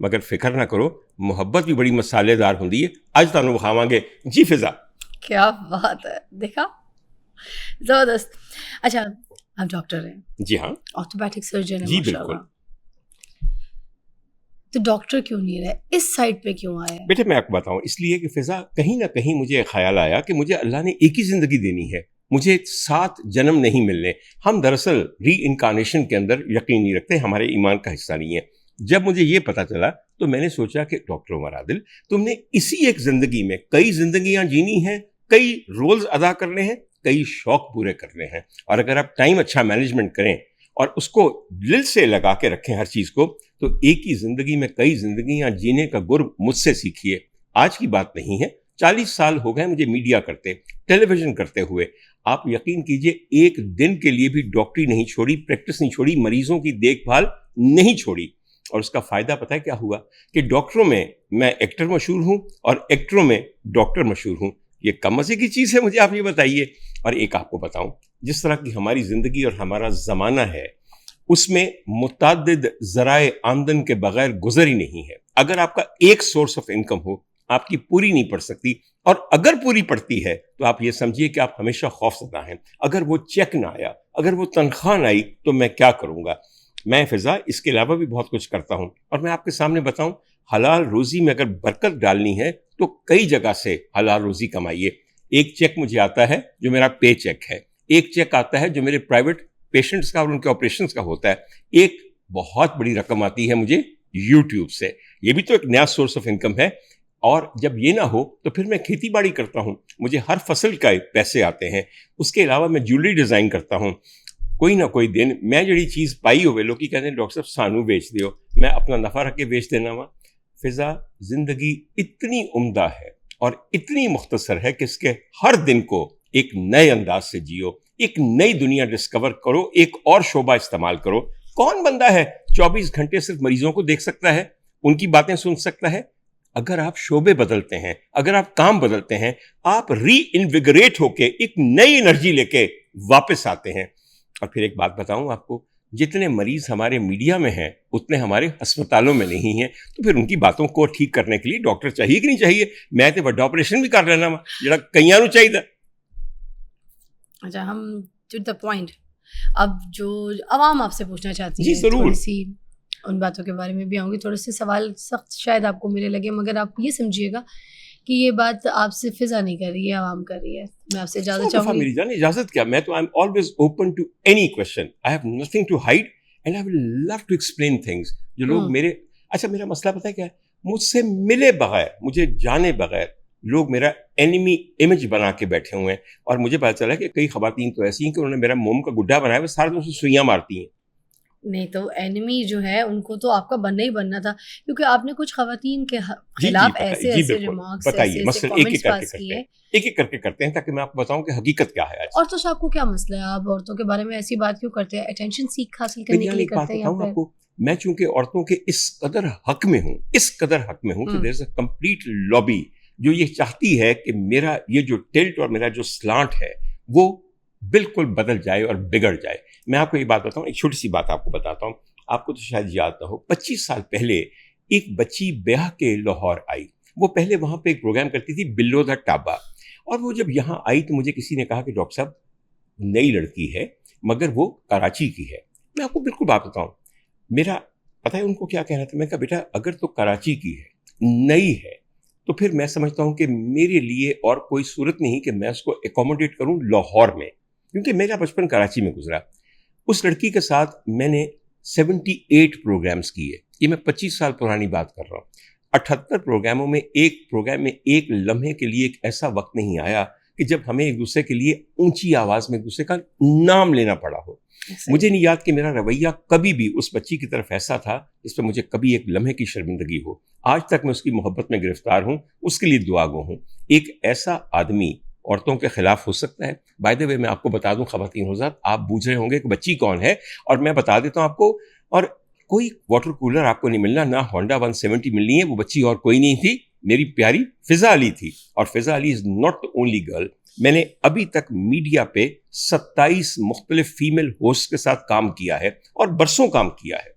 مگر فکر نہ کرو محبت بھی بڑی مسالے دار ہوندی ہے. اج تانوں وکھاواں گے جی فضا. کیا بات ہے, دیکھا, زبردست. اچھا آپ ڈاکٹر ہیں؟ جی ہاں. آرتھوپیڈک سرجن ہیں جی ماشاء بالکل. اللہ. تو ڈاکٹر کیوں نہیں رہے, اس سائڈ پہ کیوں آئے؟ بیٹے میں آپ کو بتاؤں, اس لیے کہ فضا کہیں نہ کہیں مجھے خیال آیا کہ مجھے اللہ نے ایک ہی زندگی دینی ہے, مجھے 7 جنم نہیں ملنے. ہم دراصل ری انکارنیشن کے اندر یقین نہیں رکھتے, ہمارے ایمان کا حصہ نہیں ہے. جب مجھے یہ پتا چلا تو میں نے سوچا کہ ڈاکٹر عمر عادل, تم نے اسی ایک زندگی میں کئی زندگیاں جینی ہیں, کئی رولز ادا کرنے ہیں, کئی شوق پورے کرنے ہیں, اور اگر آپ ٹائم اچھا مینجمنٹ کریں اور اس کو دل سے لگا کے رکھیں ہر چیز کو, تو ایک ہی زندگی میں کئی زندگیاں جینے کا گر مجھ سے سیکھیے. آج کی بات نہیں ہے, 40 سال ہو گئے مجھے میڈیا کرتے, ٹیلی ویژن کرتے ہوئے. آپ یقین کیجئے ایک دن کے لیے بھی ڈاکٹری نہیں چھوڑی, پریکٹس نہیں چھوڑی, مریضوں کی دیکھ بھال نہیں چھوڑی. اور اس کا فائدہ پتہ ہے کیا ہوا کہ ڈاکٹروں میں ایکٹر مشہور ہوں اور ایکٹروں میں ڈاکٹر مشہور ہوں. یہ کم مزے کی چیز ہے, مجھے آپ یہ بتائیے. اور ایک آپ کو بتاؤں, جس طرح کی ہماری زندگی اور ہمارا زمانہ ہے اس میں متعدد ذرائع آمدن کے بغیر گزر ہی نہیں ہے. اگر آپ کا ایک سورس آف انکم ہو, آپ کی پوری نہیں پڑ سکتی, اور اگر پوری پڑتی ہے تو آپ یہ سمجھیے کہ آپ ہمیشہ خوف زدہ ہیں. اگر وہ چیک نہ آیا, اگر وہ تنخواہ نہ آئی تو میں کیا کروں گا. میں فضا اس کے علاوہ بھی بہت کچھ کرتا ہوں, اور میں آپ کے سامنے بتاؤں, حلال روزی میں اگر برکت ڈالنی ہے تو کئی جگہ سے حلال روزی کمائیے. ایک چیک مجھے آتا ہے جو میرا پے چیک ہے, ایک چیک آتا ہے جو میرے پرائیویٹ پیشنٹس کا اور ان کے آپریشنس کا ہوتا ہے, ایک بہت بڑی رقم آتی ہے مجھے یوٹیوب سے. یہ بھی تو ایک نیا سورس آف انکم ہے. اور جب یہ نہ ہو تو پھر میں کھیتی باڑی کرتا ہوں, مجھے ہر فصل کا پیسے آتے ہیں. اس کے علاوہ میں جیولری ڈیزائن کرتا ہوں. کوئی نہ کوئی دن میں جڑی چیز پائی ہوئے لوگ کہتے ہیں ڈاکٹر صاحب سانو بیچ دیو, میں اپنا نفع رکھ کے بیچ دینا وا. فضا زندگی اتنی عمدہ ہے اور اتنی مختصر ہے کہ اس کے ہر دن کو ایک نئے انداز سے جیو, ایک نئی دنیا ڈسکور کرو, ایک اور شعبہ استعمال کرو. کون بندہ ہے 24 گھنٹے صرف مریضوں کو دیکھ سکتا ہے, ان کی باتیں سن سکتا ہے؟ اگر آپ شعبے بدلتے ہیں, اگر آپ کام بدلتے ہیں, آپ ری انویگریٹ ہو کے ایک نئی انرجی لے کے واپس آتے ہیں. اور پھر ایک بات بتاؤں آپ کو, جتنے مریض ہمارے میڈیا میں ہیں اتنے ہمارے ہسپتالوں میں نہیں ہیں. تو پھر ان کی باتوں کو ٹھیک کرنے کے لیے ڈاکٹر چاہیے کہ نہیں چاہیے؟ میں تو بڑا آپریشن بھی کر لینا وا جڑا کئیاں نو چاہیے. اچھا ہم ٹو دا پوائنٹ, اب جو عوام آپ سے پوچھنا چاہتی جی ہے ضرور, تھوڑی سی ان باتوں کے بارے میں بھی آؤں گی. تھوڑے سے سوال سخت شاید آپ کو میرے لگے, مگر آپ یہ سمجھیے گا کہ یہ بات آپ سے فضا نہیں کر رہی ہے, عوام کر رہی ہے. میں آپ سے اجازت چاہوں گی. میری جان اجازت کیا, میں تو I am always open to any question. I have nothing to hide and I will love to explain things. جو لوگ میرے, اچھا میرا مسئلہ پتہ ہے کیا ہے, مجھ سے ملے بغیر, مجھے جانے بغیر لوگ میرا اینیمی امیج بنا کے بیٹھے ہوئے ہیں. اور مجھے پتا چلا کہ کئی خواتین تو ایسی ہیں کہ انہوں نے میرا موم کا گڈھا بنایا, وہ سارے دن سے سوئیاں مارتی ہیں. نہیں تو اینیمی جو ہے ان کو تو آپ کا بننا ہی بننا تھا, کیونکہ آپ نے کچھ خواتین کے خلاف ایسے ایسے ریمارکس, بتائیے مثلا ایک ایک کر کے کیے, ایک ایک کر کے کرتے ہیں تاکہ میں آپ کو بتاؤں کہ حقیقت کیا ہے. اور تو آپ کو کیا مسئلہ ہے, آپ عورتوں کے بارے میں ایسی بات کیوں کرتے ہیں؟ اٹینشن سیکھ حاصل کرنے کے لیے کرتے ہیں؟ آپ کو میں چونکہ عورتوں کے اس قدر حق میں ہوں, اس قدر حق میں ہوں کہ دیر از اے کمپلیٹ لابی جو یہ چاہتی ہے کہ میرا یہ جو ٹلٹ اور میرا جو سلانٹ ہے وہ بالکل بدل جائے اور بگڑ جائے. میں آپ کو یہ بات بتاؤں, ایک چھوٹی سی بات آپ کو بتاتا ہوں, آپ کو تو شاید یاد نہ ہو. 25 سال پہلے ایک بچی بیاہ کے لاہور آئی. وہ پہلے وہاں پہ ایک پروگرام کرتی تھی بلو دا ٹابا, اور وہ جب یہاں آئی تو مجھے کسی نے کہا کہ ڈاکٹر صاحب نئی لڑکی ہے مگر وہ کراچی کی ہے. میں آپ کو بالکل بات بتاؤں, میرا پتہ ہے ان کو کیا کہنا تھا. میں کہا بیٹا اگر تو کراچی کی ہے, نئی ہے, تو پھر میں سمجھتا ہوں کہ میرے لیے اور کوئی صورت نہیں کہ میں اس کو اکوموڈیٹ کروں لاہور میں, کیونکہ میرا بچپن کراچی میں گزرا. اس لڑکی کے ساتھ میں نے 78 پروگرامز کیے. یہ میں 25 سال پرانی بات کر رہا ہوں. 78 پروگراموں میں ایک پروگرام میں ایک لمحے کے لیے ایک ایسا وقت نہیں آیا کہ جب ہمیں ایک دوسرے کے لیے اونچی آواز میں ایک دوسرے کا نام لینا پڑا ہو. مجھے نہیں یاد کہ میرا رویہ کبھی بھی اس بچی کی طرف ایسا تھا جس پہ مجھے کبھی ایک لمحے کی شرمندگی ہو. آج تک میں اس کی محبت میں گرفتار ہوں, اس کے لیے دعا گو ہوں. ایک ایسا آدمی عورتوں کے خلاف ہو سکتا ہے. بائی دا وے میں آپ کو بتا دوں خواتین حضرات, آپ پوچھ رہے ہوں گے کہ بچی کون ہے, اور میں بتا دیتا ہوں آپ کو. اور کوئی واٹر کولر آپ کو نہیں ملنا, نہ ہونڈا 170 ملنی ہے. وہ بچی اور کوئی نہیں تھی, میری پیاری فضا علی تھی. اور Faza Ali is not the only girl. میں نے ابھی تک میڈیا پہ 27 مختلف فیمیل ہوسٹ کے ساتھ کام کیا ہے اور برسوں کام کیا ہے.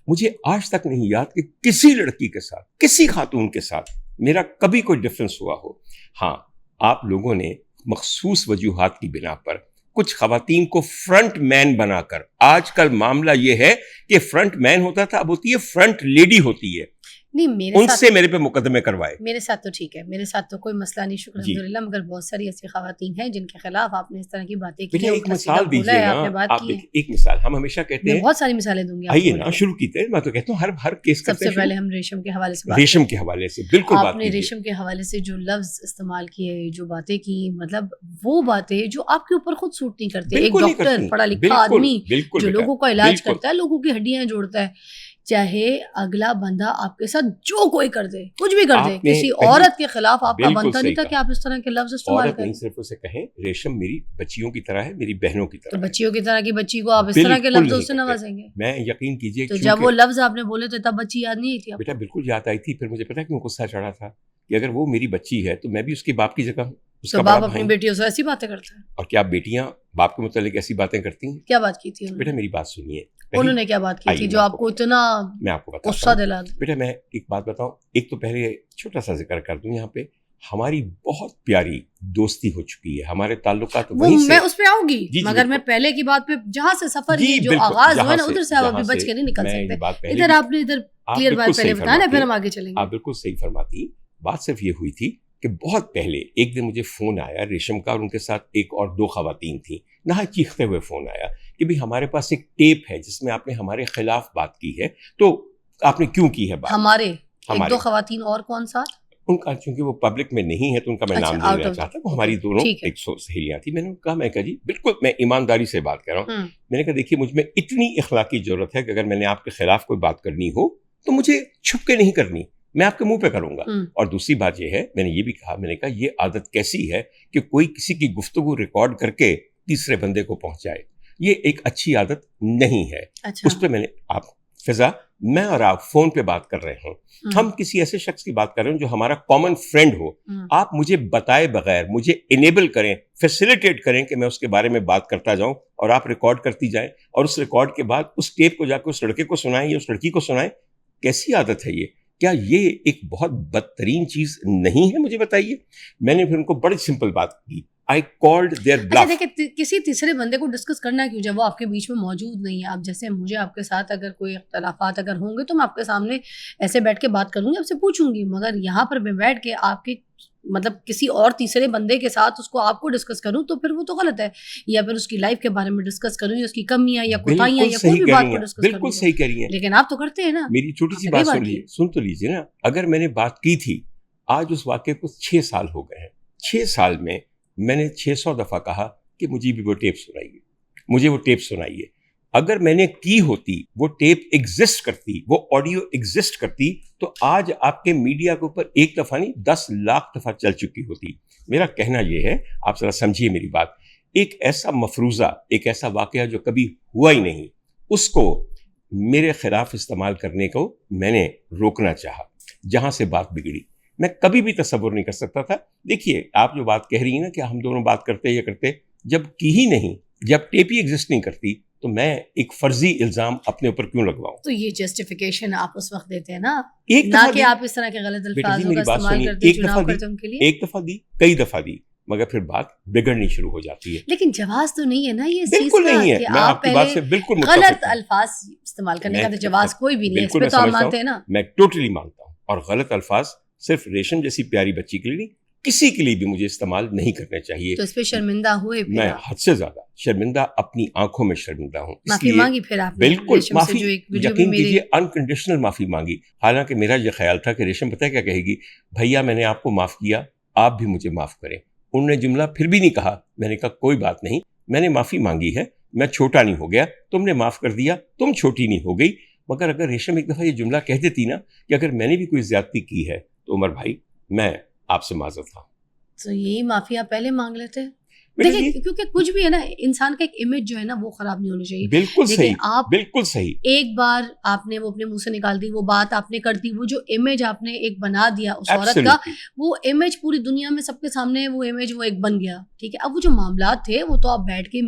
مجھے آج تک نہیں یاد کہ کسی لڑکی کے ساتھ, کسی خاتون کے ساتھ میرا کبھی کوئی ڈفرینس ہوا ہو. ہاں, آپ لوگوں نے مخصوص وجوہات کی بنا پر کچھ خواتین کو فرنٹ مین بنا کر, آج کل معاملہ یہ ہے کہ فرنٹ مین ہوتا تھا, اب ہوتی ہے فرنٹ لیڈی ہوتی ہے. نہیں, ان سے میرے پہ مقدمے کروائے. میرے ساتھ تو ٹھیک ہے, میرے ساتھ تو کوئی مسئلہ نہیں, شکر الحمدللہ, مگر بہت ساری ایسی خواتین ہیں جن کے خلاف آپ نے اس طرح کی باتیں کی ہیں. ایک مثال دیجیے نا آپ, ایک مثال. ہم ہمیشہ کہتے ہیں, بہت ساری مثالیں دوں گی, آئیے نا شروع کیتے ہیں. میں تو کہتا ہوں ہر کیس سب سے پہلے ہم ریشم کے حوالے سے, ریشم کے حوالے سے بالکل آپ نے ریشم کے حوالے سے جو لفظ استعمال کیے, جو باتیں کی, مطلب وہ باتیں جو آپ کے اوپر خود سوٹ نہیں کرتے. ایک ڈاکٹر, پڑھا لکھا آدمی جو لوگوں کا علاج کرتا ہے, لوگوں کی ہڈیاں جوڑتا ہے, چاہے اگلا بندہ آپ کے ساتھ جو کوئی کر دے, کچھ بھی کر دے, کسی عورت کے خلاف آپ کا بنتا نہیں تھا کہ آپ اس طرح کے لفظ استعمال کریں. نہیں, صرف اسے کہیں ریشم میری بچیوں کی طرح ہے, میری بہنوں کی طرح. تو بچیوں کی طرح کی بچی کو آپ اس طرح کے لفظوں سے نوازیں گے؟ میں یقین کیجیے, تو جب وہ لفظ آپ نے بولے تو تب بچی یاد نہیں تھی؟ بیٹا بالکل یاد آئی تھی. پھر مجھے پتا کیوں غصہ چڑھا تھا کہ اگر وہ میری بچی ہے تو میں بھی اس کے باپ کی جگہ ہوں. تو باپ اپنی بیٹیوں سے ایسی باتیں کرتا ہے؟ اور کیا بیٹیاں باپ کے متعلق ایسی باتیں کرتی ہیں؟ کیا بات کی تھی بیٹا, میری بات سنیے. انہوں نے کیا بات کی تھی جو آپ کو اتنا میں آپ کو غصہ دلا دے؟ بیٹا میں ایک بات بتاؤں, ایک تو پہلے چھوٹا سا ذکر کر دوں, یہاں پہ ہماری بہت پیاری دوستی ہو چکی ہے, ہمارے تعلقات وہیں سے, میں اس پہ آؤں گی, مگر میں پہلے کی بات پہ, جہاں سے سفر کی جو آغاز ہوا نا ادھر سے آپ ابھی بچ کے نہیں نکل سکتے. ادھر آپ نے ادھر کلیئر بات پہلے بتایا نا, پھر ہم آگے چلیں گے. آپ بالکل صحیح فرماتی. بات صرف یہ ہوئی تھی کہ بہت پہلے ایک دن مجھے فون آیا ریشم کا, اور ان کے ساتھ ایک اور 2 خواتین تھیں. نہایت چیختے ہوئے فون آیا کہ بھئی ہمارے پاس ایک ٹیپ ہے جس میں آپ نے ہمارے خلاف بات کی ہے, تو آپ نے کیوں کی ہے بات؟ ہمارے 1-2 خواتین اور کون ساتھ؟ ان کا چونکہ وہ پبلک میں نہیں ہے تو ان کا میں نام نہیں لینا چاہتا. وہ ہماری دونوں ایک سہیلیاں تھیں. میں نے کہا, میں کہا جی بالکل میں ایمانداری سے بات کر رہا ہوں. میں نے کہا دیکھیے مجھ میں اتنی اخلاقی ضرورت ہے کہ اگر میں نے آپ کے خلاف کوئی بات کرنی ہو تو مجھے چھپ کے نہیں کرنی, میں آپ کے منہ پہ کروں گا. اور دوسری بات یہ ہے, میں نے یہ بھی کہا, میں نے کہا یہ عادت کیسی ہے کہ کوئی کسی کی گفتگو ریکارڈ کر کے تیسرے بندے کو پہنچائے, یہ ایک اچھی عادت نہیں ہے. اس پہ میں نے, آپ فضا, میں اور آپ فون پہ بات کر رہے ہوں, ہم کسی ایسے شخص کی بات کر رہے ہیں جو ہمارا کامن فرینڈ ہو, آپ مجھے بتائے بغیر مجھے انیبل کریں, فیسیلیٹیٹ کریں کہ میں اس کے بارے میں بات کرتا جاؤں, اور آپ ریکارڈ کرتی جائیں, اور اس ریکارڈ کے بعد اس ٹیپ کو جا کے اس لڑکے کو سنائیں یا اس لڑکی کو سنائیں. کیسی عادت ہے یہ؟ کیا یہ ایک بہت بدترین چیز نہیں ہے؟ مجھے بتائیے. میں نے پھر ان کو بڑی سمپل بات کی, I called their bluff. دیکھیں, کسی تیسرے بندے کو ڈسکس کرنا کیوں جب وہ آپ کے بیچ میں موجود نہیں ہے؟ اب جیسے مجھے آپ کے ساتھ اگر کوئی اختلافات اگر ہوں گے تو میں آپ کے سامنے ایسے بیٹھ کے بات کروں گی, آپ سے پوچھوں گی, مگر یہاں پر میں بیٹھ کے آپ کے مطلب کسی اور تیسرے بندے کے ساتھ اس کو آپ کو ڈسکس کروں تو پھر وہ تو غلط ہے. یا پھر اس کی لائف کے بارے میں ڈسکس کروں, یا اس کی کمیاں یا کوتاہیاں یا کوئی بھی بات کو ڈسکس کروں. بالکل صحیح کہہ رہی ہیں, لیکن آپ تو کرتے ہیں نا. میری چھوٹی سی بات سن تو لیجیے نا. اگر میں نے بات کی تھی, آج اس واقعے کو 6 سال ہو گئے ہیں. 6 سال میں میں نے 600 دفعہ کہا کہ مجھے بھی وہ ٹیپ سنائیے, مجھے وہ ٹیپ سنائیے. اگر میں نے کی ہوتی, وہ ٹیپ ایگزسٹ کرتی, وہ آڈیو ایگزسٹ کرتی, تو آج آپ کے میڈیا کے اوپر 1 دفعہ نہیں 10 لاکھ دفعہ چل چکی ہوتی. میرا کہنا یہ ہے, آپ ذرا سمجھیے میری بات, ایک ایسا مفروضہ, ایک ایسا واقعہ جو کبھی ہوا ہی نہیں, اس کو میرے خلاف استعمال کرنے کو میں نے روکنا چاہا. جہاں سے بات بگڑی میں کبھی بھی تصور نہیں کر سکتا تھا. دیکھیے آپ جو بات کہہ رہی ہیں نا کہ ہم دونوں بات کرتے یا کرتے, جب کی ہی نہیں, جب ٹیپ ہی ایگزسٹ نہیں کرتی, تو میں ایک فرضی الزام اپنے اوپر کیوں لگواؤں؟ تو یہ جسٹیفیکیشن آپ اس وقت دیتے ہیں نا, نہ کہ آپ اس طرح کے غلط الفاظ کا استعمال کرتے ہیں چناؤ کرتے ان کے لیے. ایک دفعہ دی, کئی دفعہ دی, مگر پھر بات بگڑنی شروع ہو جاتی ہے. لیکن جواز تو نہیں ہے نا یہ چیز بالکل نہیں ہے. میں آپ کی بات سے بالکل غلط الفاظ استعمال کرنے کا تو جواز کوئی بھی نہیں ہے, اس پہ تو آپ مانتے ہیں نا. میں ٹوٹلی مانتا ہوں, اور غلط الفاظ صرف ریشم جیسی پیاری بچی کے لیے نہیں, کسی کے لیے بھی مجھے استعمال نہیں کرنے چاہیے. تو اس پہ شرمندہ ہوئے؟ میں حد سے زیادہ شرمندہ, اپنی آنکھوں میں شرمندہ ہوں. معافی مانگی پھر آپ نے؟ بالکل معافی, یقین کیجیے انکنڈیشنل معافی مانگی. حالانکہ میرا یہ خیال تھا کہ ریشم پتہ کیا کہے گی, بھیا میں نے آپ کو معاف کیا, آپ بھی مجھے معاف کریں. انہوں نے جملہ پھر بھی نہیں کہا. میں نے کہا کوئی بات نہیں, میں نے معافی مانگی ہے, میں چھوٹا نہیں ہو گیا, تم نے معاف کر دیا, تم چھوٹی نہیں ہو گئی. مگر اگر ریشم ایک دفعہ یہ جملہ کہہ دیتی نا کہ اگر میں نے بھی کوئی زیادتی کی ہے تو عمر بھائی میں آپ سے معذرت خواہ. تو یہی معافی آپ پہلے مانگ لیتے ہیں. دیکھیں کیونکہ کچھ بھی ہے نا, انسان کا ایک امیج جو ہے نا وہ خراب نہیں ہونی چاہیے. بالکل صحیح, آپ بالکل صحیح. ایک بار آپ نے وہ اپنے منہ سے نکال دی, وہ بات آپ نے کر دی, وہ جو امیج آپ نے ایک بنا دیا اس عورت کا, وہ امیج پوری دنیا میں سب کے سامنے وہ امیج وہ ایک بن گیا. ٹھیک ہے, اب وہ جو معاملات تھے وہ تو آپ بیٹھ کے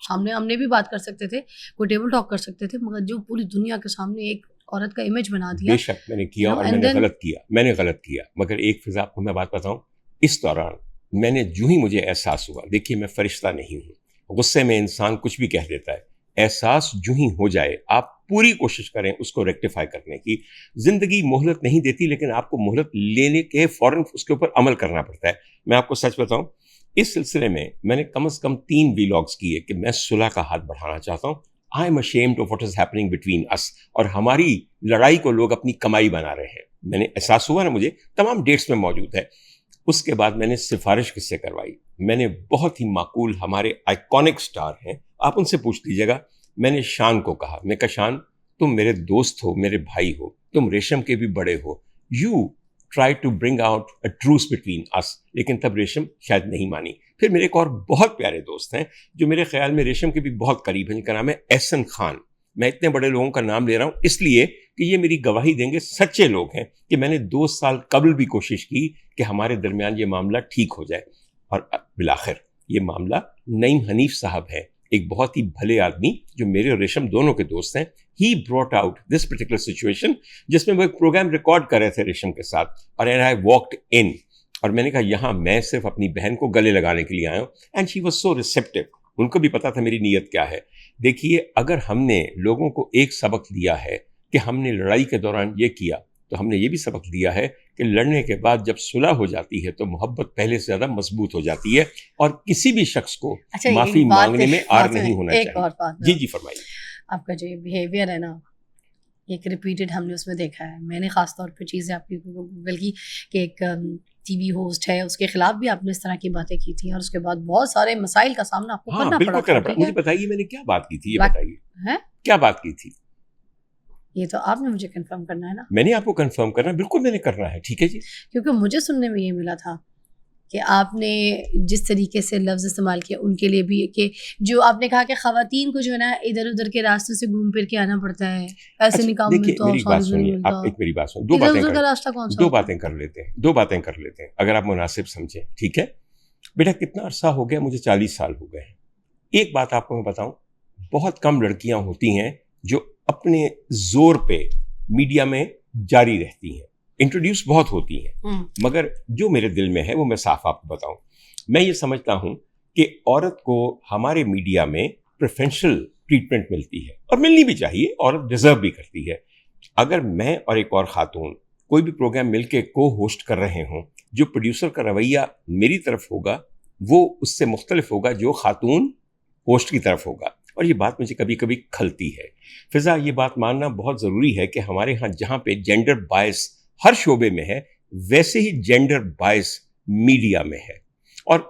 سامنے ہم نے بھی بات کر سکتے تھے, کوئی ٹیبل ٹاک کر سکتے تھے, مگر جو پوری دنیا کے سامنے ایک عورت کا امیج بنا دیا. بے شک میں نے کیا اور میں نے غلط کیا مگر ایک فضا آپ کو میں بات بتاؤں, اس دوران میں نے جو ہی مجھے احساس ہوا, دیکھیے میں فرشتہ نہیں ہوں, غصے میں انسان کچھ بھی کہہ دیتا ہے, احساس جو ہی ہو جائے آپ پوری کوشش کریں اس کو ریکٹیفائی کرنے کی. زندگی مہلت نہیں دیتی لیکن آپ کو مہلت لینے کے فوراً اس کے اوپر عمل کرنا پڑتا ہے. میں آپ کو سچ بتاؤں, اس سلسلے میں میں نے کم از کم 3 ویلاگس کیے کہ میں صلح کا ہاتھ بڑھانا چاہتا ہوں. I am ashamed of what is happening between us. اور ہماری لڑائی کو لوگ اپنی کمائی بنا رہے ہیں. میں نے احساس ہوا نا, مجھے تمام ڈیٹس میں موجود ہے. اس کے بعد میں نے سفارش کس سے کروائی, میں نے بہت ہی معقول ہمارے آئیکونک سٹار ہیں, آپ ان سے پوچھ لیجیے گا. میں نے شان کو کہا, میں کہا شان تم میرے دوست ہو, میرے بھائی ہو, تم ریشم کے بھی بڑے ہو, you try to bring out a truce between us. لیکن تب ریشم شاید نہیں مانی. پھر میرے ایک اور بہت پیارے دوست ہیں جو میرے خیال میں ریشم کے بھی بہت قریب ہیں, جن کا نام ہے احسن خان. میں اتنے بڑے لوگوں کا نام لے رہا ہوں اس لیے کہ یہ میری گواہی دیں گے, سچے لوگ ہیں, کہ میں نے 2 سال قبل بھی کوشش کی کہ ہمارے درمیان یہ معاملہ ٹھیک ہو جائے. اور بالآخر یہ معاملہ نعیم حنیف صاحب ہے, ایک بہت ہی بھلے آدمی جو میرے اور ریشم دونوں کے دوست ہیں. ہی brought out this particular situation جس میں وہ ایک پروگرام ریکارڈ کر رہے تھے ریشم کے ساتھ, اور I walked in اور میں نے کہا یہاں میں صرف اپنی بہن کو گلے لگانے کے لیے آیا ہوں. And she was so receptive, ان کو بھی پتا تھا میری نیت کیا ہے. دیکھیے اگر ہم نے لوگوں کو ایک سبق دیا ہے کہ ہم نے لڑائی کے دوران یہ کیا, تو ہم نے یہ بھی سبق دیا ہے کہ لڑنے کے بعد جب صلح ہو جاتی ہے تو محبت پہلے سے زیادہ مضبوط ہو جاتی ہے, اور کسی بھی شخص کو معافی مانگنے میں آر نہیں ہونا چاہیے. جی فرمائیے. آپ کا جو بیہیویئر ہے نا, ایک ریپیٹڈ ہم نے اس میں دیکھا ہے. میں نے خاص طور پہ چیزیں آپ کی بلکہ کہ ایک ٹی وی ہوسٹ ہے اس کے خلاف بھی آپ نے اس طرح کی باتیں کی تھیں, اور اس کے بعد بہت سارے مسائل کا سامنا آپ کو کرنا پڑا. مجھے بتائیے میں نے کیا بات کی تھی, یہ بتائیے کیا بات کی تھی. یہ تو آپ نے مجھے کنفرم کرنا ہے نا. میں نے آپ کو کنفرم کرنا, بالکل میں نے کرنا ہے. ٹھیک ہے جی. کیونکہ مجھے سننے میں یہ ملا تھا کہ آپ نے جس طریقے سے لفظ استعمال کیا ان کے لیے بھی, کہ جو آپ نے کہا کہ خواتین کو جو ہے نا ادھر ادھر کے راستے سے گھوم پھر کے آنا پڑتا ہے, ایسے نکام میں تو میری بات سنیے, آپ ایک میری بات سنیے, دو باتیں کر لیتے ہیں اگر آپ مناسب سمجھیں. ٹھیک ہے بیٹا, کتنا عرصہ ہو گیا, مجھے 40 سال ہو گئے ہیں. ایک بات آپ کو میں بتاؤں, بہت کم لڑکیاں ہوتی ہیں جو اپنے زور پہ میڈیا میں جاری رہتی ہیں. انٹروڈیوس بہت ہوتی ہیں, مگر جو میرے دل میں ہے وہ میں صاف آپ کو بتاؤں. میں یہ سمجھتا ہوں کہ عورت کو ہمارے میڈیا میں پریفرینشل ٹریٹمنٹ ملتی ہے, اور ملنی بھی چاہیے, عورت ڈیزرو بھی کرتی ہے. اگر میں اور ایک اور خاتون کوئی بھی پروگرام مل کے کو ہوسٹ کر رہے ہوں, جو پروڈیوسر کا رویہ میری طرف ہوگا وہ اس سے مختلف ہوگا جو خاتون ہوسٹ کی طرف ہوگا. اور یہ بات مجھے کبھی کبھی کھلتی ہے. فضا, یہ بات ماننا بہت ضروری ہے کہ ہمارے ہاں جہاں پہ جینڈر بائس ہر شعبے میں ہے, ویسے ہی جینڈر بائس میڈیا میں ہے. اور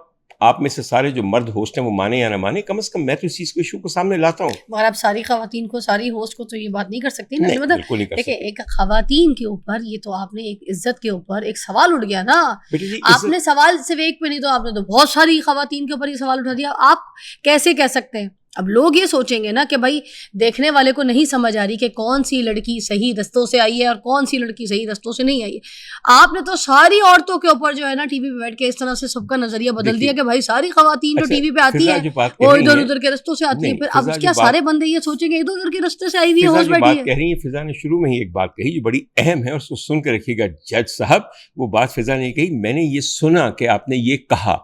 آپ میں سے سارے جو مرد ہوسٹ ہیں وہ مانے یا نہ مانے, کم از کم میں تو اس چیز کو ایشو کو سامنے لاتا ہوں. مگر آپ ساری خواتین کو, ساری ہوسٹ کو تو یہ بات نہیں کر سکتی نا. بالکل نہیں کر سکتے. ایک خواتین کے اوپر یہ تو آپ نے ایک عزت کے اوپر ایک سوال اٹھ گیا نا. آپ نے سوال صرف ایک پہ نہیں, تو آپ نے تو بہت ساری خواتین کے اوپر یہ سوال اٹھا دیا. آپ کیسے کہہ سکتے ہیں؟ اب لوگ یہ سوچیں گے نا کہ بھائی دیکھنے والے کو نہیں سمجھ آ رہی کہ کون سی لڑکی صحیح رستوں سے آئی ہے اور کون سی لڑکی صحیح رستوں سے نہیں آئی ہے. آپ نے تو ساری عورتوں کے اوپر جو ہے نا ٹی وی پہ بیٹھ کے اس طرح سے سب کا نظریہ بدل دیا کہ بھائی ساری خواتین جو ٹی وی پہ آتی ہیں وہ ادھر ادھر کے رستوں سے آتی ہیں. پھر اب کیا سارے بندے یہ سوچیں گے ادھر ادھر کے رستے سے آئی ہوئی ہے, بات کہہ رہی ہیں. فضا نے شروع میں ہی ایک بات کہی جو بڑی اہم ہے, اور اس کو سن کے رکھیے گا جج صاحب. وہ بات فضا نے کہی, میں نے یہ سنا کہ آپ نے یہ کہا.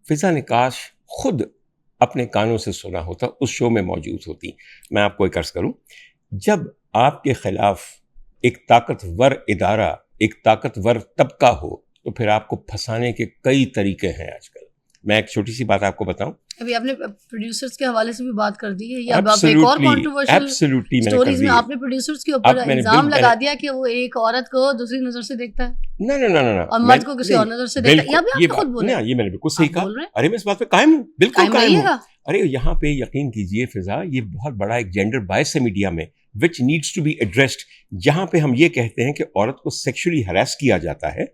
فضا نے کاش خود اپنے کانوں سے سنا ہوتا, اس شو میں موجود ہوتی. میں آپ کو ایک عرض کروں, جب آپ کے خلاف ایک طاقتور ادارہ, ایک طاقتور طبقہ ہو, تو پھر آپ کو پھنسانے کے کئی طریقے ہیں آج کل. میں ایک چھوٹی سی بات آپ کو بتاؤں, ابھی آپ نے پروڈیوسرز کے حوالے سے بھی بات کر دی ہے, یا اب آپ ایک اور کنٹروورشل سٹوریز میں آپ نے پروڈیوسرز کے اوپر الزام لگا دیا کہ وہ ایک عورت کو دوسری نظر سے دیکھتا ہے, نہ اور مرد کو کسی اور نظر سے دیکھتا ہے. یا بھی آپ خود بول رہے ہیں. یہ میں نے بالکل صحیح کہا. ارے میں اس بات پہ قائم ہوں, بالکل قائم ہوں. ارے یہاں پہ یقین کیجئے فضا, یہ بہت بڑا ایک جینڈر بائس ہے میڈیا میں, which needs to be addressed. جہاں پہ ہم یہ کہتے ہیں کہ عورت کو سیکشولی ہراس کیا جاتا ہے,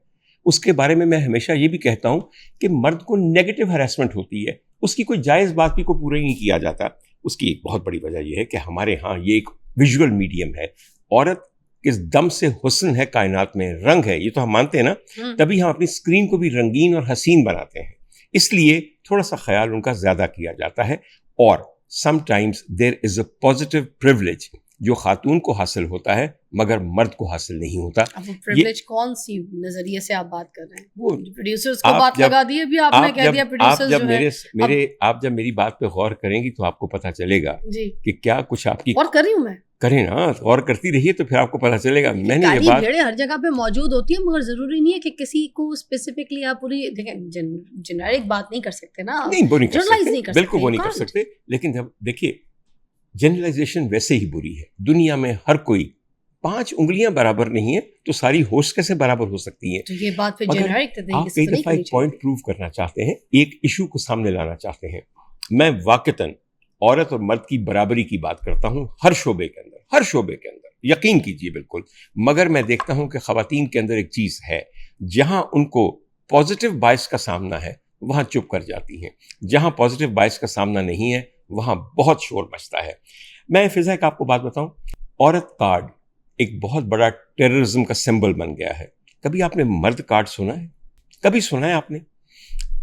اس کے بارے میں ہمیشہ یہ بھی کہتا ہوں کہ مرد کو نیگیٹو ہراسمنٹ ہوتی ہے, اس کی کوئی جائز بات بھی کو پورا ہی نہیں کیا جاتا. اس کی ایک بہت بڑی وجہ یہ ہے کہ ہمارے ہاں یہ ایک ویژول میڈیم ہے. عورت کس دم سے حسن ہے کائنات میں, رنگ ہے, یہ تو ہم مانتے ہیں نا, تبھی ہم اپنی اسکرین کو بھی رنگین اور حسین بناتے ہیں. اس لیے تھوڑا سا خیال ان کا زیادہ کیا جاتا ہے. اور some times there is a positive privilege جو خاتون کو حاصل ہوتا ہے مگر مرد کو حاصل نہیں ہوتا. اب وہ پریویلیج کون سی نظریے سے آپ بات کر رہے ہیں؟ وہ پروڈیوسرز کو بات لگا دی ابھی آپ نے کہہ دیا پروڈیوسرز جو ہے. آپ جب میری بات پہ غور کریں گی تو آپ کو پتہ چلے گا جی کہ کیا کچھ آپ کی. اور کر رہی ہوں میں. کریں نا, غور کرتی رہیے تو پھر آپ کو پتہ چلے گا. میں نے یہ بات بھیڑیں ہر جگہ پہ موجود ہوتی ہیں مگر ضروری نہیں ہے کہ کسی کو اسپیسیفکلی آپ پوری دیکھیں جنریک بات نہیں کر سکتے نا. نہیں وہ نہیں کر Generalize سکتے, بالکل وہ نہیں کر سکتے. لیکن جب دیکھیے جنرلائزیشن ویسے ہی بری ہے. دنیا میں ہر کوئی 5 انگلیاں برابر نہیں ہے تو ساری ہوسٹ کیسے برابر ہو سکتی ہیں؟ تو یہ بات پہ جنریک تو آپ کئی دفعہ ایک پوائنٹ پروو کرنا چاہتے ہیں, ایک ایشو کو سامنے لانا چاہتے ہیں. میں واقعتاً عورت اور مرد کی برابری کی بات کرتا ہوں ہر شعبے کے اندر, ہر شعبے کے اندر, یقین کیجئے بالکل. مگر میں دیکھتا ہوں کہ خواتین کے اندر ایک چیز ہے, جہاں ان کو پازیٹیو بائس کا سامنا ہے وہاں چپ کر جاتی ہیں, جہاں پازیٹیو بائس کا سامنا نہیں ہے وہاں بہت شور مچتا ہے. میں فضا ایک آپ کو بات بتاؤں, عورت کارڈ ایک بہت بڑا ٹیررزم کا سمبل بن گیا ہے. کبھی آپ نے مرد کارڈ سنا ہے؟ کبھی سنا ہے آپ نے؟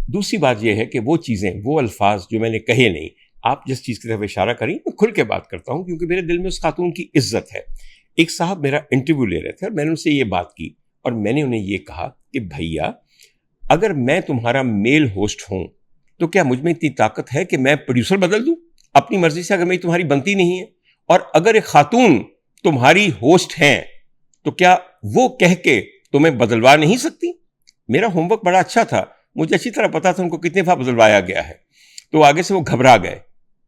دوسری بات یہ ہے کہ وہ چیزیں, وہ الفاظ جو میں نے کہے نہیں, آپ جس چیز کی طرف اشارہ کریں میں کھل کے بات کرتا ہوں کیونکہ میرے دل میں اس خاتون کی عزت ہے. ایک صاحب میرا انٹرویو لے رہے تھے اور میں نے ان سے یہ بات کی اور میں نے انہیں یہ کہا کہ بھیا اگر میں تمہارا میل ہوسٹ ہوں تو کیا مجھ میں اتنی طاقت ہے کہ میں پروڈیوسر بدل دوں اپنی مرضی سے؟ اگر میری تمہاری بنتی نہیں ہے, اور اگر ایک خاتون تمہاری ہوسٹ ہیں تو کیا وہ کہہ کے تمہیں بدلوا نہیں سکتی؟ میرا ہوم ورک بڑا اچھا تھا, مجھے اچھی طرح پتا تھا ان کو کتنے دفعہ بدلوایا گیا ہے. تو آگے سے وہ گھبرا گئے.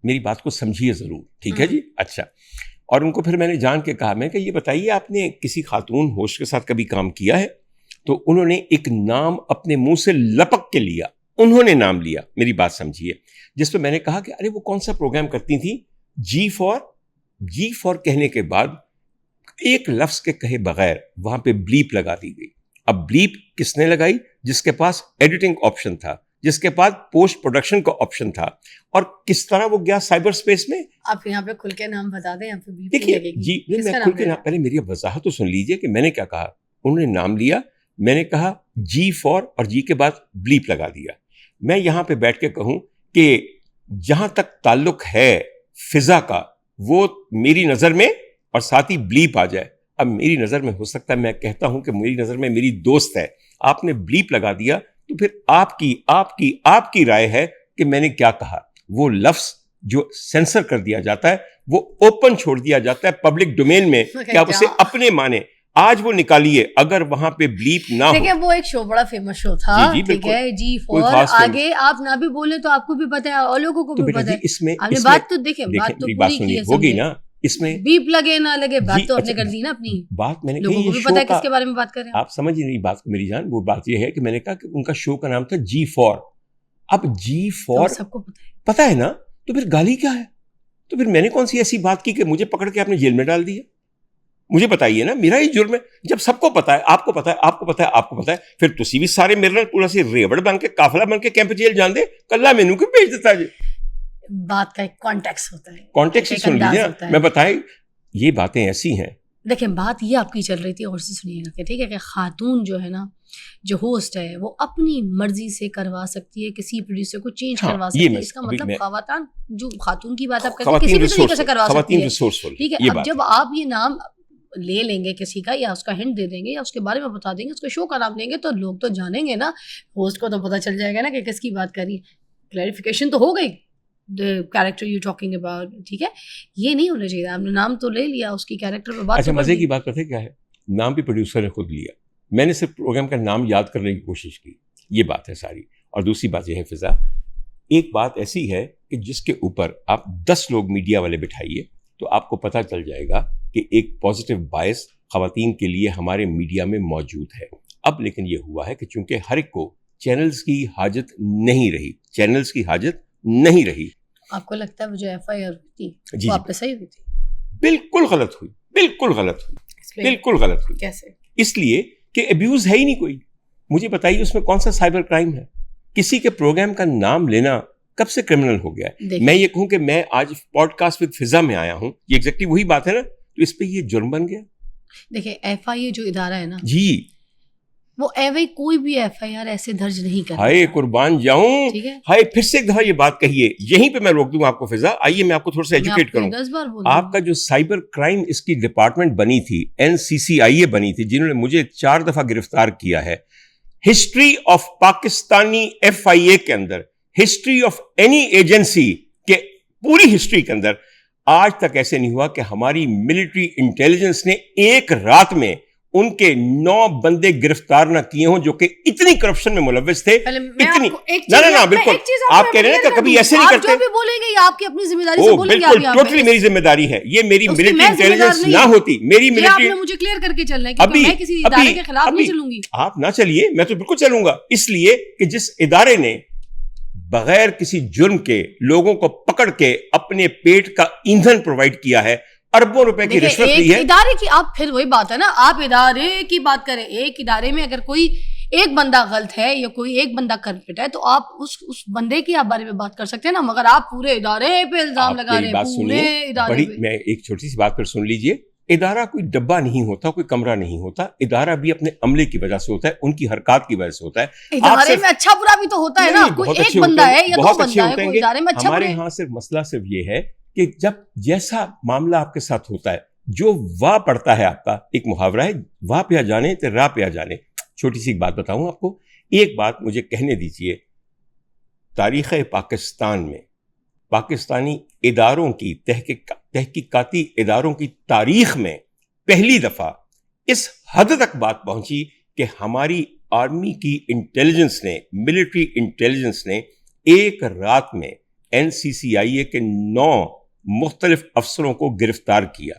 میری بات کو سمجھیے ضرور, ٹھیک ہے جی؟ اچھا. اور ان کو پھر میں نے جان کے کہا, میں کہ یہ بتائیے آپ نے کسی خاتون ہوسٹ کے ساتھ کبھی کام کیا ہے؟ تو انہوں نے ایک نام اپنے منہ سے لپک کے لیا, انہوں نے نام لیا, میری بات سمجھیے, جس پہ میں نے کہا کہ ارے وہ کون سا پروگرام کرتی تھی؟ جی فار کہنے کے بعد ایک لفظ کے کہے بغیر وہاں پہ بلیپ لگا دی گئی. اب بلیپ کس نے لگائی؟ جس کے پاس ایڈیٹنگ آپشن تھا, جس کے پاس پوسٹ پروڈکشن کا آپشن تھا. اور کس طرح وہ گیا سائبر اسپیس میں. آپ یہاں پہ کھل کے نام بتا دیں. دیکھیے جی, میں کھل کے پہلے میری وضاحت تو سن لیجئے کہ میں نے کیا کہا. انہوں نے نام لیا, میں نے کہا جی فار, اور جی کے بعد بلیپ لگا دیا. میں یہاں پہ بیٹھ کے کہوں کہ جہاں تک تعلق ہے فضا کا, وہ میری نظر میں, اور ساتھ ہی بلیپ آ جائے. اب میری نظر میں ہو سکتا ہے میں کہتا ہوں کہ میری نظر میں میری دوست ہے, آپ نے بلیپ لگا دیا تو پھر آپ کی رائے ہے کہ میں نے کیا کہا. وہ لفظ جو سینسر کر دیا جاتا ہے وہ اوپن چھوڑ دیا جاتا ہے پبلک ڈومین میں کہ آپ اسے اپنے مانے. آج وہ نکالیے, اگر وہاں پہ بلیپ نہ ہو. دیکھیں وہ ایک شو بڑا فیمس شو تھا, ٹھیک ہے جی فور, آگے آپ نہ بھی بولیں تو آپ کو بھی پتہ ہے اور لوگوں کو بھی پتہ ہے. اس میں آپ نے بات تو دیکھیں, بات تو پوری کی ہے, ہوگی نا. اس میں بیپ لگے نہ لگے بات تو آپ نے کر دی نا اپنی. بات میں نے لوگوں کو بھی پتہ ہے کس کے بارے میں بات کر رہے ہیں. آپ سمجھ نہیں بات کو میری جان. وہ بات یہ ہے کہ میں نے کہا کہ ان کا شو کا نام تھا جی فور. اب جی فور سب کو پتہ ہے نا, تو پھر گالی کیا ہے؟ تو پھر میں نے کون سی ایسی بات کی کہ مجھے پکڑ کے آپ نے جیل میں ڈال دیا؟ مجھے بتائیے نا, میرا ہی جرم ہے. جب سب کو پتا ہے, آپ کو پتا ہے, آپ کو پتا ہے, آپ کو پتا ہے, پھر تسی بھی سارے میرے نال پورا سی ریوڑ بن کے قافلہ بن کے کیمپ جیل جان دے. کلا مینوں کیوں بھیج دیتا جی؟ بات کا ایک کانٹیکس ہوتا ہے, کانٹیکس سن لیجیے. میں بتائیں یہ باتیں ایسی ہیں. دیکھیں بات یہ آپ کی چل رہی تھی, اور سے سنیے گا کہ ٹھیک ہے کہ خاتون جو ہے نا, جو ہوسٹ ہے وہ اپنی مرضی سے کروا سکتی ہے, کسی پروڈیوسر کو چینج کروا سکتی ہے. اس کا مطلب خواتین, جو خاتون کی بات آپ کرتے ہیں, کسی بھی طریقے سے کروا سکتی ہے. ٹھیک ہے, اب جب آپ یہ نام لے لیں گے کسی کا, یا اس کا ہنٹ دے دیں گے, یا اس کے بارے میں بتا دیں گے, اس کے شو کا نام لیں گے, تو لوگ تو جانیں گے نا, ہوسٹ کو تو پتہ چل جائے گا نا کہ کس کی بات کری. کلیریفیکیشن تو ہو گئی, the character you talking about, ٹھیک ہے. یہ نہیں ہونا چاہیے. آپ نے نام تو لے لیا, اس کی کیریکٹر پہ بات. اچھا, مزے کی بات پتہ کیا ہے, نام بھی پروڈیوسر نے خود لیا. میں نے صرف پروگرام کا نام یاد کرنے کی کوشش کی, یہ بات ہے ساری. اور دوسری بات یہ ہے فضا, ایک بات ایسی ہے کہ جس کے اوپر آپ 10 لوگ میڈیا والے بٹھائیے تو آپ کو پتہ چل جائے گا کہ ایک پازیٹیو بائس خواتین کے لیے ہمارے میڈیا میں موجود ہے. اب لیکن یہ ہوا ہے کہ چونکہ ہر ایک کو چینلز کی حاجت نہیں رہی. آپ کو لگتا ہے وہ جو FIR ہوئی تھی وہ آپ پہ صحیح ہوئی تھی؟ بالکل غلط ہوئی. کیسے؟ اس لیے کہ ابیوز ہے ہی نہیں کوئی. مجھے بتائیے اس میں کون سا سائبر کرائم ہے؟ کسی کے پروگرام کا نام لینا کب سے کرمنل ہو گیا ہے؟ میں یہ کہوں کہ میں آج پوڈ کاسٹ وتھ فضا میں آیا ہوں, یہ ایگزیکٹلی وہی بات ہے نا, تو اس پہ یہ جرم بن گیا. دیکھیں FIA جو ادارہ ہے نا جی, وہ ایوے کوئی بھی FIR ایسے درج نہیں کرتا. ہائے قربان جاؤں, ٹھیک ہے, ہائے پھر سے ایک دفعہ یہ بات کہیے, یہیں پہ میں روک دوں آپ کو فضا. آئیے میں آپ کو تھوڑا سا ایجوکیٹ کروں. آپ کا جو سائبر کرائم اس کی ڈپارٹمنٹ بنی تھی, NCCIA بنی تھی, جنہوں نے مجھے 4 دفعہ گرفتار کیا ہے, ہسٹری آف پاکستانی FIA کے اندر, ہسٹری آف اینی ایجنسی کے پوری ہسٹری کے اندر آج تک ایسے نہیں ہوا کہ ہماری ملٹری انٹیلیجنس نے ایک رات میں ان کے 9 بندے گرفتار نہ کیے ہوں جو کہ اتنی کرپشن میں ملوث تھے. اتنی نہ بالکل آپ کہہ رہے ہیں کہ کبھی ایسے نہیں کرتے. جو بھی بولیں گے یہ آپ کی اپنی ذمہ داری سے بولیں گے. بالکل ٹوٹلی میری ذمہ داری ہے. یہ میری ملٹری انٹیلیجنس نہ ہوتی, میری ملٹری, مجھے کلیئر کر کے چلنا ہے کہ میں کسی ادارے کے خلاف نہیں چلوں گی. آپ نہ چلیے, میں تو بالکل چلوں گا, اس لیے کہ جس ادارے نے بغیر کسی جرم کے لوگوں کو پکڑ کے اپنے پیٹ کا ایندھن پرووائڈ کیا ہے, اربوں روپے کی رشوت لی ہے. ادارے کی آپ پھر وہی بات ہے نا, آپ ادارے کی بات کریں. ایک ادارے میں اگر کوئی ایک بندہ غلط ہے یا کوئی ایک بندہ کرپٹ ہے تو آپ اس بندے کی آپ بارے میں بات کر سکتے ہیں نا, مگر آپ پورے ادارے پہ الزام لگا رہے ہیں. پورے ادارے پہ میں ایک چھوٹی سی بات پر سن لیجئے. ادارہ کوئی ڈبہ نہیں ہوتا, کوئی کمرہ نہیں ہوتا. ادارہ بھی اپنے عملے کی وجہ سے ہوتا ہے, ان کی حرکات کی وجہ سے ہوتا ہے. ادارے میں اچھا برا بھی تو ہوتا ہے نا, کوئی ایک بندہ ہے یا 2 بندہ ہے, کوئی ادارے میں اچھا برا. ہمارے ہاں صرف مسئلہ صرف یہ ہے کہ جب جیسا معاملہ آپ کے ساتھ ہوتا ہے, جو واہ پڑتا ہے, آپ کا ایک محاورہ ہے, واہ پہ آ جانے تے راہ پہ آ جانے. چھوٹی سی ایک بات بتاؤں آپ کو, ایک بات مجھے کہنے دیجئے. تاریخ پاکستان میں پاکستانی اداروں کی تحقیقاتی اداروں کی تاریخ میں پہلی دفعہ اس حد تک بات پہنچی کہ ہماری آرمی کی انٹیلیجنس نے, ملٹری انٹیلیجنس نے ایک رات میں NCCIA کے 9 مختلف افسروں کو گرفتار کیا.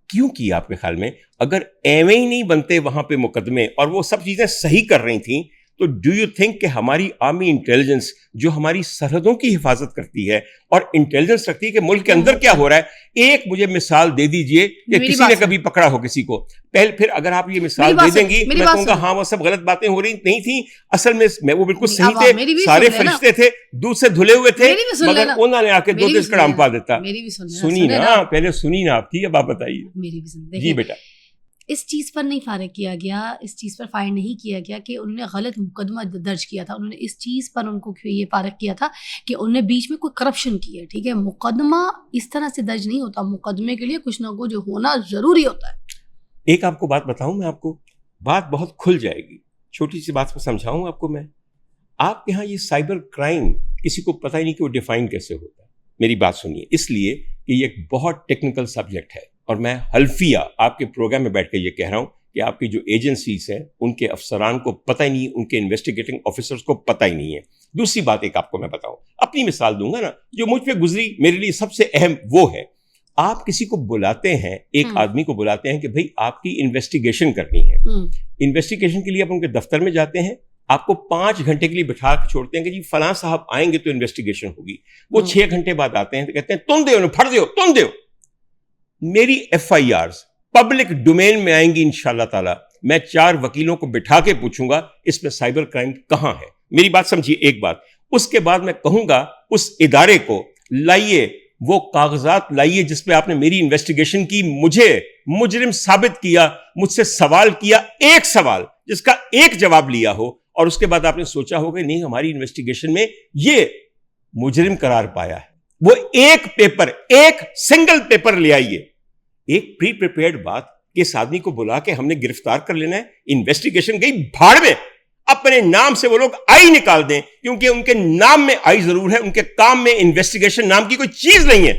کیوں کیا آپ کے خیال میں؟ اگر ایویں ہی نہیں بنتے وہاں پہ مقدمے اور وہ سب چیزیں صحیح کر رہی تھیں, تو ڈو یو تھنک کہ ہماری آرمی انٹیلیجنس جو ہماری سرحدوں کی حفاظت کرتی ہے اور انٹیلیجنس رکھتی ہے کہ ملک کے اندر کیا ہو رہا ہے, ایک مجھے مثال دے دیجئے کہ کسی نے کبھی پکڑا ہو کسی کو. پھر اگر آپ یہ مثال دے دیں گی میں کہوں گا ہاں وہ سب غلط باتیں ہو رہی نہیں تھیں, اصل میں وہ بالکل صحیح تھے, سارے فرشتے تھے, دودھ سے دھلے ہوئے تھے, مگر انہوں نے آ کے 2 دن کڑام پا دیتا. سنی نا, پہلے سنی نا آپ کی, اب آپ بتائیے. جی بیٹا, اس چیز پر نہیں فارغ کیا گیا, اس چیز پر فائر نہیں کیا گیا کہ انہوں نے غلط مقدمہ درج کیا تھا. انہوں نے اس چیز پر ان کو یہ فارغ کیا تھا کہ انہوں نے بیچ میں کوئی کرپشن کی ہے. ٹھیک ہے, مقدمہ اس طرح سے درج نہیں ہوتا, مقدمے کے لیے کچھ نہ کچھ ہونا ضروری ہوتا ہے. ایک آپ کو بات بتاؤں, میں آپ کو بات بہت کھل جائے گی, چھوٹی سی بات کو سمجھاؤں آپ کو میں. آپ کے ہاں یہ سائبر کرائم کسی کو پتہ ہی نہیں کہ وہ ڈیفائن کیسے ہوتا ہے. میری بات سنیے, اس لیے کہ یہ ایک بہت ٹیکنیکل سبجیکٹ ہے, اور میں حلفیہ آپ کے پروگرام میں بیٹھ کے یہ کہہ رہا ہوں کہ آپ کی جو ایجنسیز ہیں ان کے افسران کو پتہ ہی نہیں, ان کے انویسٹیگیٹنگ آفیسرز کو پتہ ہی نہیں ہے. دوسری بات ایک آپ کو میں بتاؤں, اپنی مثال دوں گا نا, جو مجھ پہ گزری, میرے لیے سب سے اہم وہ ہے, آپ کسی کو بلاتے ہیں, ایک آدمی کو بلاتے ہیں کہ بھئی آپ کی انویسٹیگیشن کرنی ہے. انویسٹیگیشن کے لیے آپ ان کے دفتر میں جاتے ہیں, آپ کو 5 گھنٹے کے لیے بٹھا کے چھوڑتے ہیں کہ جی فلاں صاحب آئیں گے تو انویسٹیگیشن ہوگی. وہ 6 گھنٹے بعد آتے ہیں تو کہتے ہیں تم دیو, پھڑ دیو, تم دیو. میری FIRs پبلک ڈومین میں آئیں گی انشاءاللہ تعالی. میں 4 وکیلوں کو بٹھا کے پوچھوں گا اس میں سائبر کرائم کہاں ہے. میری بات سمجھیے ایک بات. اس کے بعد میں کہوں گا اس ادارے کو لائیے وہ کاغذات لائیے جس پہ آپ نے میری انویسٹیگیشن کی, مجھے مجرم ثابت کیا, مجھ سے سوال کیا, ایک سوال جس کا ایک جواب لیا ہو, اور اس کے بعد آپ نے سوچا ہوگا نہیں ہماری انویسٹیگیشن میں یہ مجرم قرار پایا ہے. وہ ایک پیپر, ایک سنگل پیپر لے آئیے. ایک پری پریپیئرڈ بات کہ اس آدمی کو بلا کے ہم نے گرفتار کر لینا ہے, انویسٹیگیشن گئی بھاڑ میں, اپنے نام سے وہ لوگ آئی نکال دیں, کیونکہ ان کے نام میں آئی ضرور ہے, ان کے کام میں انویسٹیگیشن نام کی کوئی چیز نہیں ہے.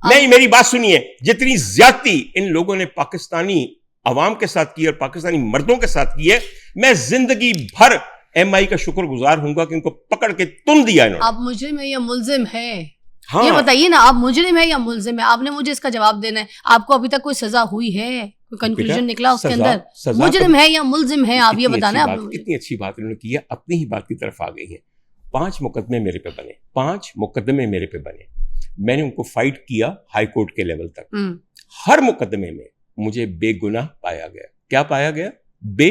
نہیں, میری بات سنیے, جتنی زیادتی ان لوگوں نے پاکستانی عوام کے ساتھ کی اور پاکستانی مردوں کے ساتھ کی ہے, میں زندگی بھر MI کا شکر گزار ہوں گا کہ ان کو پکڑ کے تم دیا انہوں نے. آپ مجرم ہے یا ملزم ہے, یہ بتائیے نا, آپ مجرم ہے یا ملزم ہے, آپ نے مجھے اس کا جواب دینا ہے. آپ کو ابھی تک کوئی سزا ہوئی ہے, کوئی کنکلوژن نکلا اس کے اندر, مجرم ہے یا ملزم ہے, آپ یہ بتانا ہے. کتنی اچھی بات انہوں نے کی ہے, اپنی ہی بات کی طرف آ گئی ہیں. 5 مقدمے میرے پہ بنے, 5 مقدمے میرے پہ بنے. میں نے ان کو فائٹ کیا ہائی کورٹ کے لیول تک. ہر مقدمے میں مجھے بے گناہ پایا گیا. کیا پایا گیا؟ بے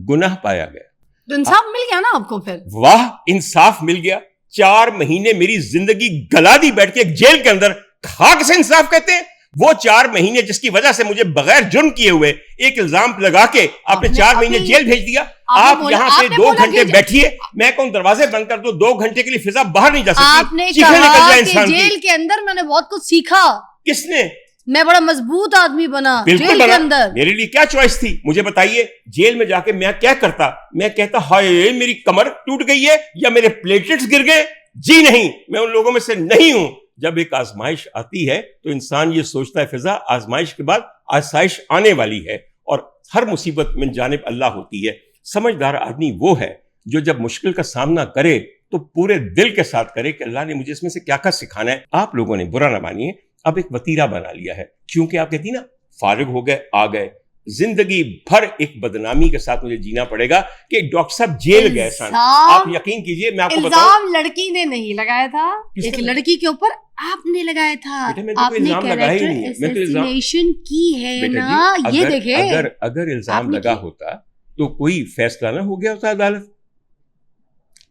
گناہ پایا گیا. تو انصاف مل گیا نا آپ کو پھر؟ واہ, انصاف مل گیا. 4 مہینے میری زندگی گلا دی بیٹھ کے ایک جیل کے اندر. خاک سے انصاف کہتے ہیں وہ 4 مہینے جس کی وجہ سے مجھے بغیر جرم کیے ہوئے ایک الزام لگا کے آپ نے 4 مہینے جیل بھیج دیا. آپ یہاں پہ 2 گھنٹے بیٹھیے, میں کون دروازے بند کر دو, 2 گھنٹے کے لیے فضا باہر نہیں جا سکتی. آپ نے کہا کہ جیل کے اندر میں نے بہت کچھ سیکھا. کس نے؟ میں بڑا مضبوط آدمی بنا جیل کے اندر. میرے لیے کیا چوائس تھی مجھے بتائیے؟ جیل میں جا کے میں کیا کرتا؟ میں کہتا ہائے میری کمر ٹوٹ گئی ہے یا میرے پلیٹلیٹس گر گئے. جی نہیں, میں ان لوگوں میں سے نہیں ہوں. جب ایک آزمائش آتی ہے تو انسان یہ سوچتا ہے فضا آزمائش کے بعد آسائش آنے والی ہے, اور ہر مصیبت من جانب اللہ ہوتی ہے. سمجھدار آدمی وہ ہے جو جب مشکل کا سامنا کرے تو پورے دل کے ساتھ کرے کہ اللہ نے مجھے اس میں سے کیا کیا سکھانا ہے. آپ لوگوں نے برا نہ مانیے, اب ایک وتیرہ بنا لیا ہے, کیونکہ آپ کہتی نا فارغ ہو گئے آ گئے. زندگی بھر ایک بدنامی کے ساتھ مجھے جینا پڑے گا کہ ڈاکٹر صاحب جیل گئے سن. آپ یقین کیجئے میں آپ کو بتاؤں, الزام لڑکی نے نہیں لگایا تھا, ایک لڑکی کے اوپر آپ نے لگایا تھا. آپ نے کیریکٹر اسیسینیشن کی ہے نا. یہ دیکھیں اگر الزام لگا ہوتا تو کوئی فیصلہ نہ ہو گیا ہوتا عدالت.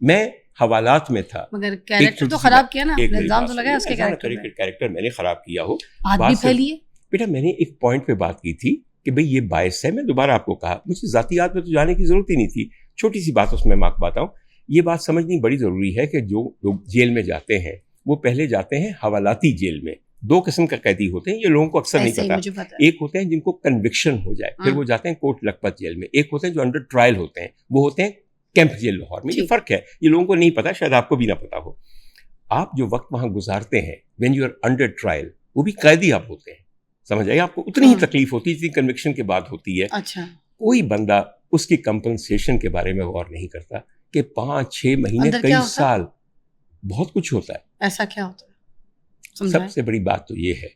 میں حوالات میں تھا, مگر کیریکٹر تو خراب کیا نا, الزام تو لگا اس کے کیریکٹر میں نے خراب کیا ہو. بات بھی پھیلی ہے بیٹا. میں نے ایک پوائنٹ پہ بات کی تھی کہ بھئی یہ باعث ہے, میں دوبارہ آپ کو کہا مجھے ذاتیات میں تو جانے کی ضرورت ہی نہیں تھی. چھوٹی سی بات اس میں آپ کو بتاؤں, یہ بات سمجھنی بڑی ضروری ہے کہ جو لوگ جیل میں جاتے ہیں وہ پہلے جاتے ہیں حوالاتی جیل میں. 2 قسم کا قیدی ہوتے ہیں, یہ لوگوں کو اکثر نہیں پتا. ایک ہوتے ہیں جن کو کنوکشن ہو جائے, پھر وہ جاتے ہیں کوٹ لکھپت جیل میں. ایک ہوتے ہیں جو انڈر ٹرائل ہوتے ہیں, وہ ہوتے ہیں کیمپ جیل لاہور میں. یہ فرق ہے, یہ لوگوں کو نہیں پتا, شاید آپ کو بھی نہ پتا ہو. آپ جو وقت وہاں گزارتے ہیں when you are under trial, وہ بھی قیدی آپ ہوتے ہیں, سمجھ آئے؟ آپ کو اتنی ہی تکلیف ہوتی ہے جتنی کنوکشن کے بعد ہوتی ہے. اچھا, کوئی بندہ اس کی کمپنسیشن کے بارے میں غور نہیں کرتا کہ 5-6 مہینے کئی سال بہت کچھ ہوتا ہے. ایسا کیا ہوتا ہے؟ سب سے بڑی بات تو یہ ہے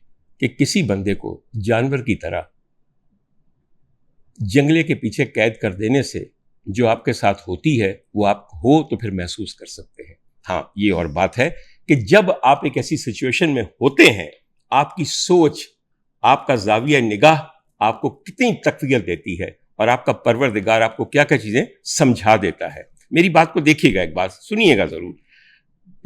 کہ کسی بندے کو جانور کی طرح جنگلے کے پیچھے قید کر دینے سے جو آپ کے ساتھ ہوتی ہے وہ آپ ہو تو پھر محسوس کر سکتے ہیں. ہاں یہ اور بات ہے کہ جب آپ ایک ایسی سچویشن میں ہوتے ہیں, آپ کی سوچ, آپ کا زاویہ نگاہ آپ کو کتنی تقویت دیتی ہے, اور آپ کا پروردگار آپ کو کیا کیا چیزیں سمجھا دیتا ہے. میری بات کو دیکھیے گا, ایک بات سنیے گا ضرور.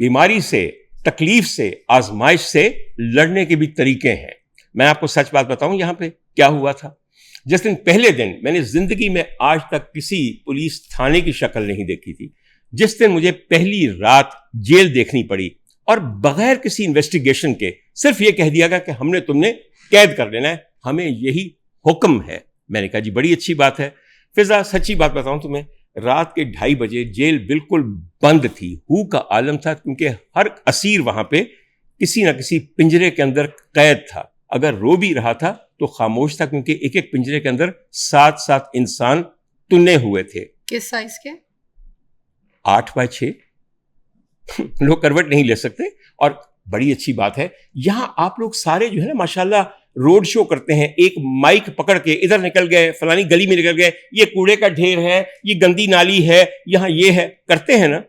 بیماری سے, تکلیف سے, آزمائش سے لڑنے کے بھی طریقے ہیں. میں آپ کو سچ بات بتاؤں یہاں پہ کیا ہوا تھا. جس دن پہلے دن میں نے زندگی میں آج تک کسی پولیس تھانے کی شکل نہیں دیکھی تھی, جس دن مجھے پہلی رات جیل دیکھنی پڑی اور بغیر کسی انویسٹیگیشن کے صرف یہ کہہ دیا گیا کہ ہم نے تم نے قید کر لینا ہے, ہمیں یہی حکم ہے. میں نے کہا جی بڑی اچھی بات ہے. فضا سچی بات بتاؤں تمہیں, رات کے 2:30 بجے جیل بالکل بند تھی, ہو کا عالم تھا, کیونکہ ہر اسیر وہاں پہ کسی نہ کسی پنجرے کے اندر قید تھا. اگر رو بھی رہا تھا تو خاموش تھا, کیونکہ ایک ایک پنجرے کے اندر 7 انسان تنے ہوئے تھے. کس سائز کے؟ 8x6. لوگ کروٹ نہیں لے سکتے. اور بڑی اچھی بات ہے یہاں آپ لوگ سارے جو ہے نا ماشاءاللہ روڈ شو کرتے ہیں, ایک مائک پکڑ کے ادھر نکل گئے, فلانی گلی میں نکل گئے, یہ کوڑے کا ڈھیر ہے, یہ گندی نالی ہے, یہاں یہ ہے, کرتے ہیں نا.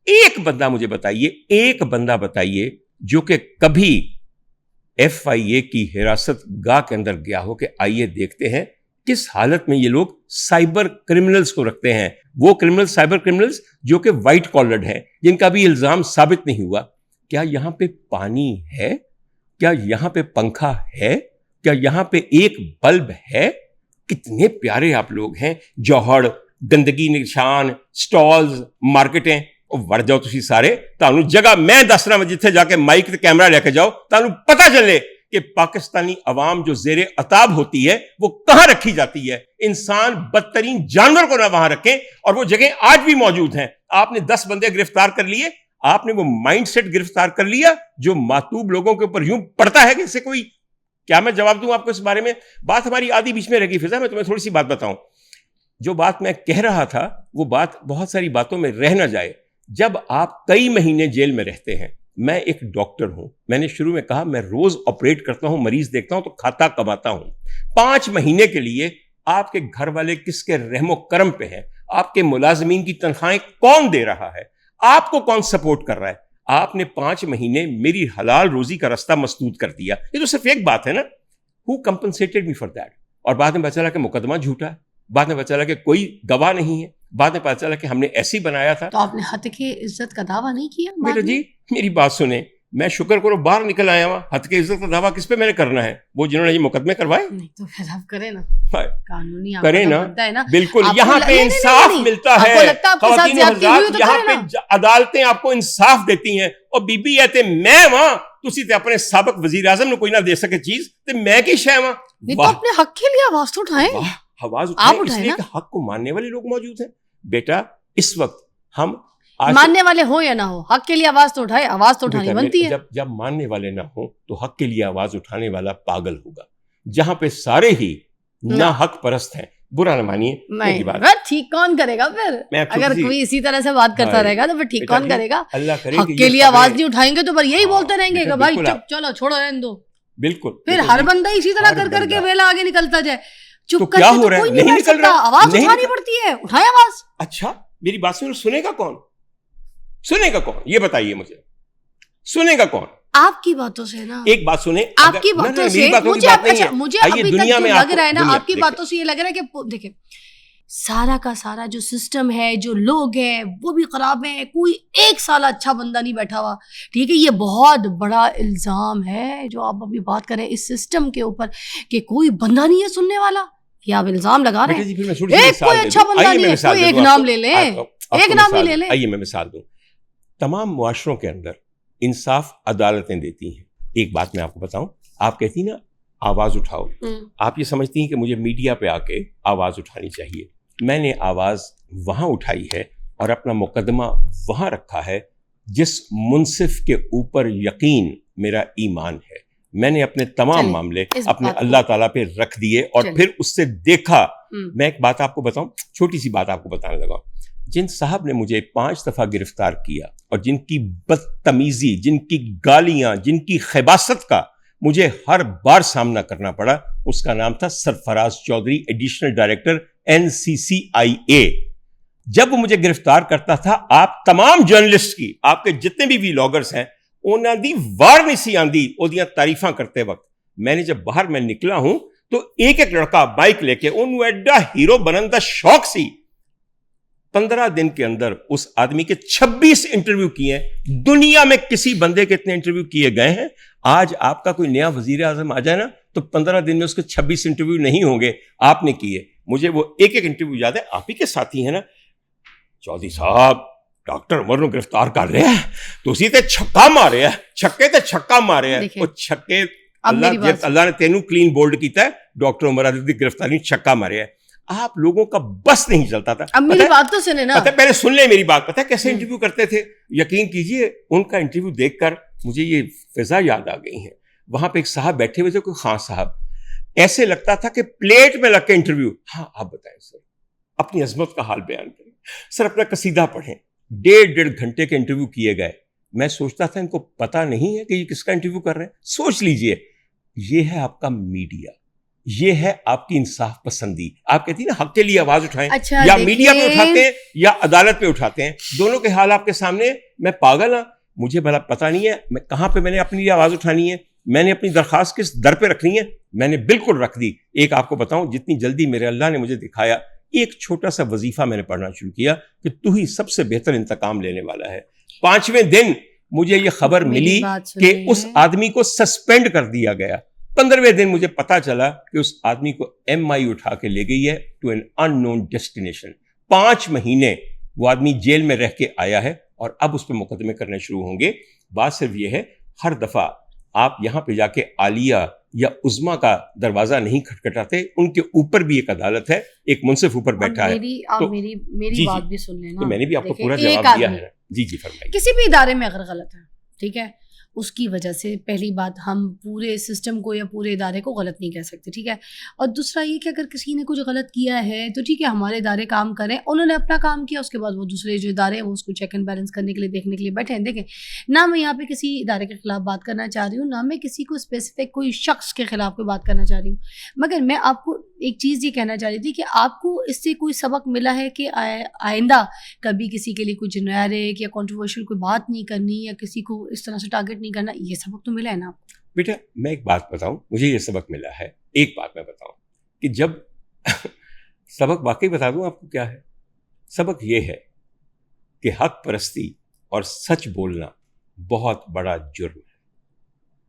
ایک بندہ مجھے بتائیے, ایک بندہ بتائیے جو کہ کبھی FIA کی حراست گاہ کے اندر گیا ہو کہ آئیے دیکھتے ہیں کس حالت میں یہ لوگ سائبر کرمنلز کو رکھتے ہیں. وہ کرمنل سائبر کرمنلز جو کہ وائٹ کالرڈ ہیں, جن کا بھی الزام ثابت نہیں ہوا. کیا یہاں پہ پانی ہے؟ کیا یہاں پہ پنکھا ہے؟ کیا یہاں پہ ایک بلب ہے؟ کتنے پیارے آپ لوگ ہیں. جوہر, گندگی نشان, سٹالز, مارکیٹیں. وڑ جاؤ تسی سارے, تانوں جگہ میں دس رہا جتھے جا کے مائک تے کیمرہ لے کے جاؤ, تانوں پتہ چلے کہ پاکستانی عوام جو زیر عطاب ہوتی ہے وہ کہاں رکھی جاتی ہے. انسان بدترین جانور کو نہ وہاں رکھیں, اور وہ جگہ آج بھی موجود ہیں. آپ نے 10 بندے گرفتار کر لیے, آپ نے وہ مائنڈ سیٹ گرفتار کر لیا جو ماتوب لوگوں کے اوپر یوں پڑتا ہے کہ اسے کوئی, کیا میں جواب دوں آپ کو اس بارے میں؟ بات ہماری آدھی بیچ میں رہ گئی. فضا میں تمہیں تھوڑی سی بات بتاؤں, جو بات میں کہہ رہا تھا وہ بات بہت ساری باتوں میں رہ نہ جائے. جب آپ کئی مہینے جیل میں رہتے ہیں, میں ایک ڈاکٹر ہوں, میں نے شروع میں کہا میں روز آپریٹ کرتا ہوں, مریض دیکھتا ہوں تو کھاتا کماتا ہوں. 5 مہینے کے لیے آپ کے گھر والے کس کے رحم و کرم پہ ہیں؟ آپ کے ملازمین کی تنخواہیں کون دے رہا ہے؟ آپ کو کون سپورٹ کر رہا ہے؟ آپ نے 5 مہینے میری حلال روزی کا رستہ مسدود کر دیا. یہ تو صرف ایک بات ہے نا. Who compensated me for that? اور بعد میں پتہ چلا کہ مقدمہ جھوٹا ہے, بعد میں پتہ چلا کہ کوئی گواہ نہیں ہے, بعد میں پتہ چلا کہ ہم نے ایسی بنایا تھا. تو آپ نے حد کی عزت کا دعویٰ نہیں کیا؟ میرا جی میری بات سنیں, میں شکر کرو باہر نکل آیا ہوں. حد کے عزت کا دعویٰ کس پہ میں نے کرنا ہے؟ وہ جنہوں نے یہ مقدمے کروائے. نہیں تو پھر آپ کریں نا, ہائے. قانونی کریں نا, بالکل. یہاں پہ انصاف ملتا ہے. خواتین حضرات, یہاں پہ عدالتیں آپ کو انصاف دیتی ہیں. اور بی بی ہے میں وہاں تسی تے اپنے سابق وزیر اعظم نے کوئی نہ دے سکے چیز تے میں کی شے وہاں. نہیں تو اپنے حق کے لیے آواز تو اٹھائیں. آواز اٹھائیں اس لیے کہ حق کو ماننے والے لوگ موجود ہیں. بیٹا اس وقت ہم ماننے والے ہو یا نہ ہو, حق کے لیے آواز تو اٹھائے. آواز تو اٹھانی بنتی ہے. جب ماننے والے نہ ہوں تو حق کے لیے آواز اٹھانے والا پاگل ہوگا. جہاں پہ سارے ہی نہ حق پرست ہیں, برا نہ مانیے میری بات. ٹھیک کون کرے گا پھر؟ اگر کوئی اسی طرح سے بات کرتا رہے گا تو پھر ٹھیک کون کرے گا؟ اللہ کرے حق کے لیے آواز نہیں اٹھائیں گے تو پھر یہی بولتے رہیں گے کہ بھائی چلو چھوڑو رہنے دو. بالکل. پھر ہر بندہ اسی طرح کر کر کے ویلا آگے نکلتا جائے. چپ کر کے کوئی نہیں نکل رہا, آواز اٹھانی پڑتی ہے. اٹھائے آواز. اچھا میری بات سنے گا کون؟ سنے گا کون یہ بتائیے مجھے, سنے گا کون؟ آپ کی باتوں سے نا. ایک بات سنیں, آپ کی باتوں سے مجھے ابھی تک جو لگ رہا ہے نا, آپ کی باتوں سے یہ لگ رہا ہے کہ دیکھیں سارا کا سارا جو سسٹم ہے, جو لوگ ہیں وہ بھی خراب ہیں, کوئی ایک سال اچھا بندہ نہیں بیٹھا ہوا. ٹھیک ہے, یہ بہت بڑا الزام ہے جو آپ ابھی بات کریں اس سسٹم کے اوپر کہ کوئی بندہ نہیں ہے سننے والا. یہ آپ الزام لگا رہے ہیں. ایک کوئی اچھا بندہ نہیں ہے, کوئی ایک نام لے لیں, ایک نام ہی لے لیں. آئیے میں مثال دوں. تمام معاشروں کے اندر انصاف عدالتیں دیتی ہیں. ایک بات میں آپ کو بتاؤں, آپ کہتی نا آواز اٹھاؤ, آپ یہ سمجھتی ہیں کہ مجھے میڈیا پہ آ کے آواز اٹھانی چاہیے. میں نے آواز وہاں اٹھائی ہے اور اپنا مقدمہ وہاں رکھا ہے جس منصف کے اوپر یقین میرا ایمان ہے. میں نے اپنے تمام معاملے اپنے اللہ تعالیٰ پہ رکھ دیے اور پھر اس سے دیکھا. میں ایک بات آپ کو بتاؤں, چھوٹی سی بات آپ کو بتانے لگا. جن صاحب نے مجھے 5 دفعہ گرفتار کیا اور جن کی بدتمیزی, جن کی گالیاں, جن کی خباثت کا مجھے ہر بار سامنا کرنا پڑا, اس کا نام تھا سرفراز چودھری, ایڈیشنل ڈائریکٹر NCCIA. جب وہ مجھے گرفتار کرتا تھا, آپ تمام جرنلسٹ کی, آپ کے جتنے بھی ویلاگرز ہیں, انہوں دی وار نہیں سی آندی اودیاں تعریفاں کرتے وقت. میں نے جب باہر میں نکلا ہوں تو ایک ایک لڑکا بائک لے کے انہوں ایڈا ہیرو بنن دا شوق سی. 15 دن کے اندر اس آدمی کے 26 انٹرویو کیے ہیں. دنیا میں کسی بندے کے اتنے انٹرویو کیے گئے ہیں. آج آپ کا کوئی نیا وزیر اعظم آ جائے نا تو 15 دن میں اس کے 26 انٹرویو نہیں ہوں گے, آپ نے کیے. مجھے وہ ایک ایک انٹرویو یاد ہے. آپ ہی کے ساتھی ہیں نا, چودھری صاحب ڈاکٹر عمر نو گرفتار کر رہے ہیں تو اسی تے چھکا مارے ہیں, چھکے تے چھکا مارے ہیں. وہ چھکے اللہ نے تینوں کلین بولڈ کیتا ہے, ڈاکٹر عمر دی گرفتاری چھکا مارے ہیں. آپ لوگوں کا بس نہیں چلتا تھا. اب میری بات تو سنے نا, پہلے سن لیں میری بات. پتہ ہے کیسے انٹرویو کرتے تھے؟ یقین کیجئے ان کا انٹرویو دیکھ کر مجھے یہ فضا یاد آ گئی ہے. وہاں پہ ایک صاحب بیٹھے ہوئے تھے, کوئی خان صاحب, ایسے لگتا تھا کہ پلیٹ میں لگ کے انٹرویو. ہاں آپ بتائیں سر, اپنی عظمت کا حال بیان کریں سر, اپنا قصیدہ پڑھیں. 1.5 گھنٹے کے انٹرویو کیے گئے. میں سوچتا تھا ان کو پتا نہیں ہے کہ یہ کس کا انٹرویو کر رہے ہیں. سوچ لیجئے, یہ ہے آپ کا میڈیا, یہ ہے آپ کی انصاف پسندی. آپ کہتی ہیں نا حق کے لیے آواز اٹھائیں, یا میڈیا پہ اٹھاتے ہیں یا عدالت پہ اٹھاتے ہیں. دونوں کے حال آپ کے سامنے. میں پاگل ہوں, مجھے بھلا پتا نہیں ہے میں کہاں پہ میں نے اپنی آواز اٹھانی ہے, میں نے اپنی درخواست کس در پہ رکھنی ہے. میں نے بالکل رکھ دی. ایک آپ کو بتاؤں, جتنی جلدی میرے اللہ نے مجھے دکھایا, ایک چھوٹا سا وظیفہ میں نے پڑھنا شروع کیا کہ تو ہی سب سے بہتر انتقام لینے والا ہے. 5ویں دن مجھے یہ خبر ملی کہ اس آدمی کو سسپینڈ کر دیا گیا. 15ویں دن مجھے پتا چلا کہ اس آدمی کو MI اٹھا کے لے گئی ہے to an unknown destination. 5 مہینے وہ آدمی جیل میں رہ کے آیا ہے اور اب اس پہ مقدمے کرنے شروع ہوں گے. بات صرف یہ ہے, ہر دفعہ آپ یہاں پہ جا کے عالیہ یا عظما کا دروازہ نہیں کھٹکھٹاتے, ان کے اوپر بھی ایک عدالت ہے, ایک منصف اوپر بیٹھا ہے. میری بات بھی سن لینا. میں نے بھی آپ کو پورا جواب دیا ہے. جی فرمائیے. کسی بھی ادارے میں اگر غلط ہے, ٹھیک ہے, اس کی وجہ سے پہلی بات ہم پورے سسٹم کو یا پورے ادارے کو غلط نہیں کہہ سکتے, ٹھیک ہے. اور دوسرا یہ کہ اگر کسی نے کچھ غلط کیا ہے تو ٹھیک ہے, ہمارے ادارے کام کریں, انہوں نے اپنا کام کیا, اس کے بعد وہ دوسرے جو ادارے ہیں وہ اس کو چیک اینڈ بیلنس کرنے کے لیے دیکھنے کے لیے بیٹھے ہیں. دیکھیں, نہ میں یہاں پہ کسی ادارے کے خلاف بات کرنا چاہ رہی ہوں, نہ میں کسی کو اسپیسیفک کوئی شخص کے خلاف کوئی بات کرنا چاہ رہی ہوں, مگر میں آپ کو ایک چیز یہ کہنا چاہ رہی تھی کہ آپ کو اس سے کوئی سبق ملا ہے کہ آئندہ کبھی کسی کے لیے کوئی جنریک یا کنٹروورشل کوئی بات نہیں کرنی یا کسی کو اس طرح سے ٹارگٹ نہیں کرنا. یہ سبق تو ملا ہے نا آپ کو؟ بیٹا میں ایک بات بتاؤں, مجھے یہ سبق ملا ہے. ایک بات میں بتاؤں کہ جب سبق واقعی بتا دوں آپ کو کیا ہے. سبق یہ ہے کہ حق پرستی اور سچ بولنا بہت بڑا جرم ہے،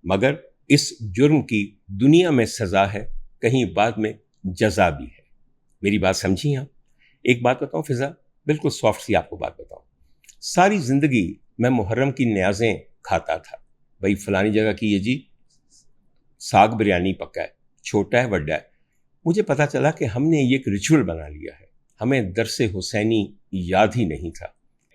مگر اس جرم کی دنیا میں سزا ہے، کہیں بعد میں جزا بھی ہے. میری بات سمجھیں آپ؟ ایک بات بتاؤں فضا، بالکل سافٹ سی آپ کو بات بتاؤں. ساری زندگی میں محرم کی نیازیں کھاتا تھا، بھائی فلانی جگہ کی یہ جی ساگ بریانی پکا ہے، چھوٹا ہے بڑا ہے. مجھے پتا چلا کہ ہم نے یہ ایک ریچول بنا لیا ہے، ہمیں درس حسینی یاد ہی نہیں تھا.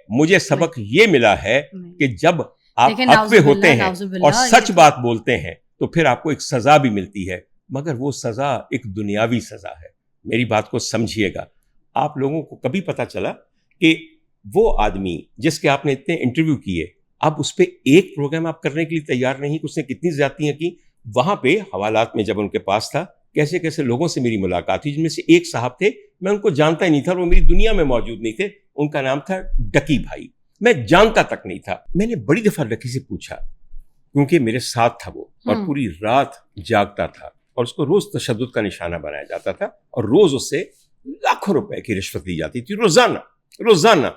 مجھے سبق یہ ملا ہے کہ جب آپ حق پہ ہوتے ہیں اور سچ بات بولتے ہیں تو پھر آپ کو ایک سزا بھی ملتی ہے، مگر وہ سزا ایک دنیاوی سزا ہے. میری بات کو سمجھیے گا. آپ لوگوں کو کبھی پتا چلا کہ وہ آدمی جس کے آپ نے اتنے انٹرویو کیے، اب اس پہ ایک پروگرام آپ کرنے کے لیے تیار نہیں کہ اس نے کتنی زیادتیاں کی؟ وہاں پہ حوالات میں جب ان کے پاس تھا، کیسے کیسے لوگوں سے میری ملاقات ہوئی، جن میں سے ایک صاحب تھے میں ان کو جانتا ہی نہیں تھا، وہ میری دنیا میں موجود نہیں تھے. ان کا نام تھا ڈکی بھائی، میں جانتا تک نہیں تھا. میں نے بڑی دفعہ ڈکی سے پوچھا، کیونکہ میرے ساتھ تھا وہ اور پوری رات جاگتا تھا، اور اس کو روز تشدد کا نشانہ بنایا جاتا تھا، اور روز اس سے لاکھوں روپے کی رشوت دی جاتی تھی، روزانہ.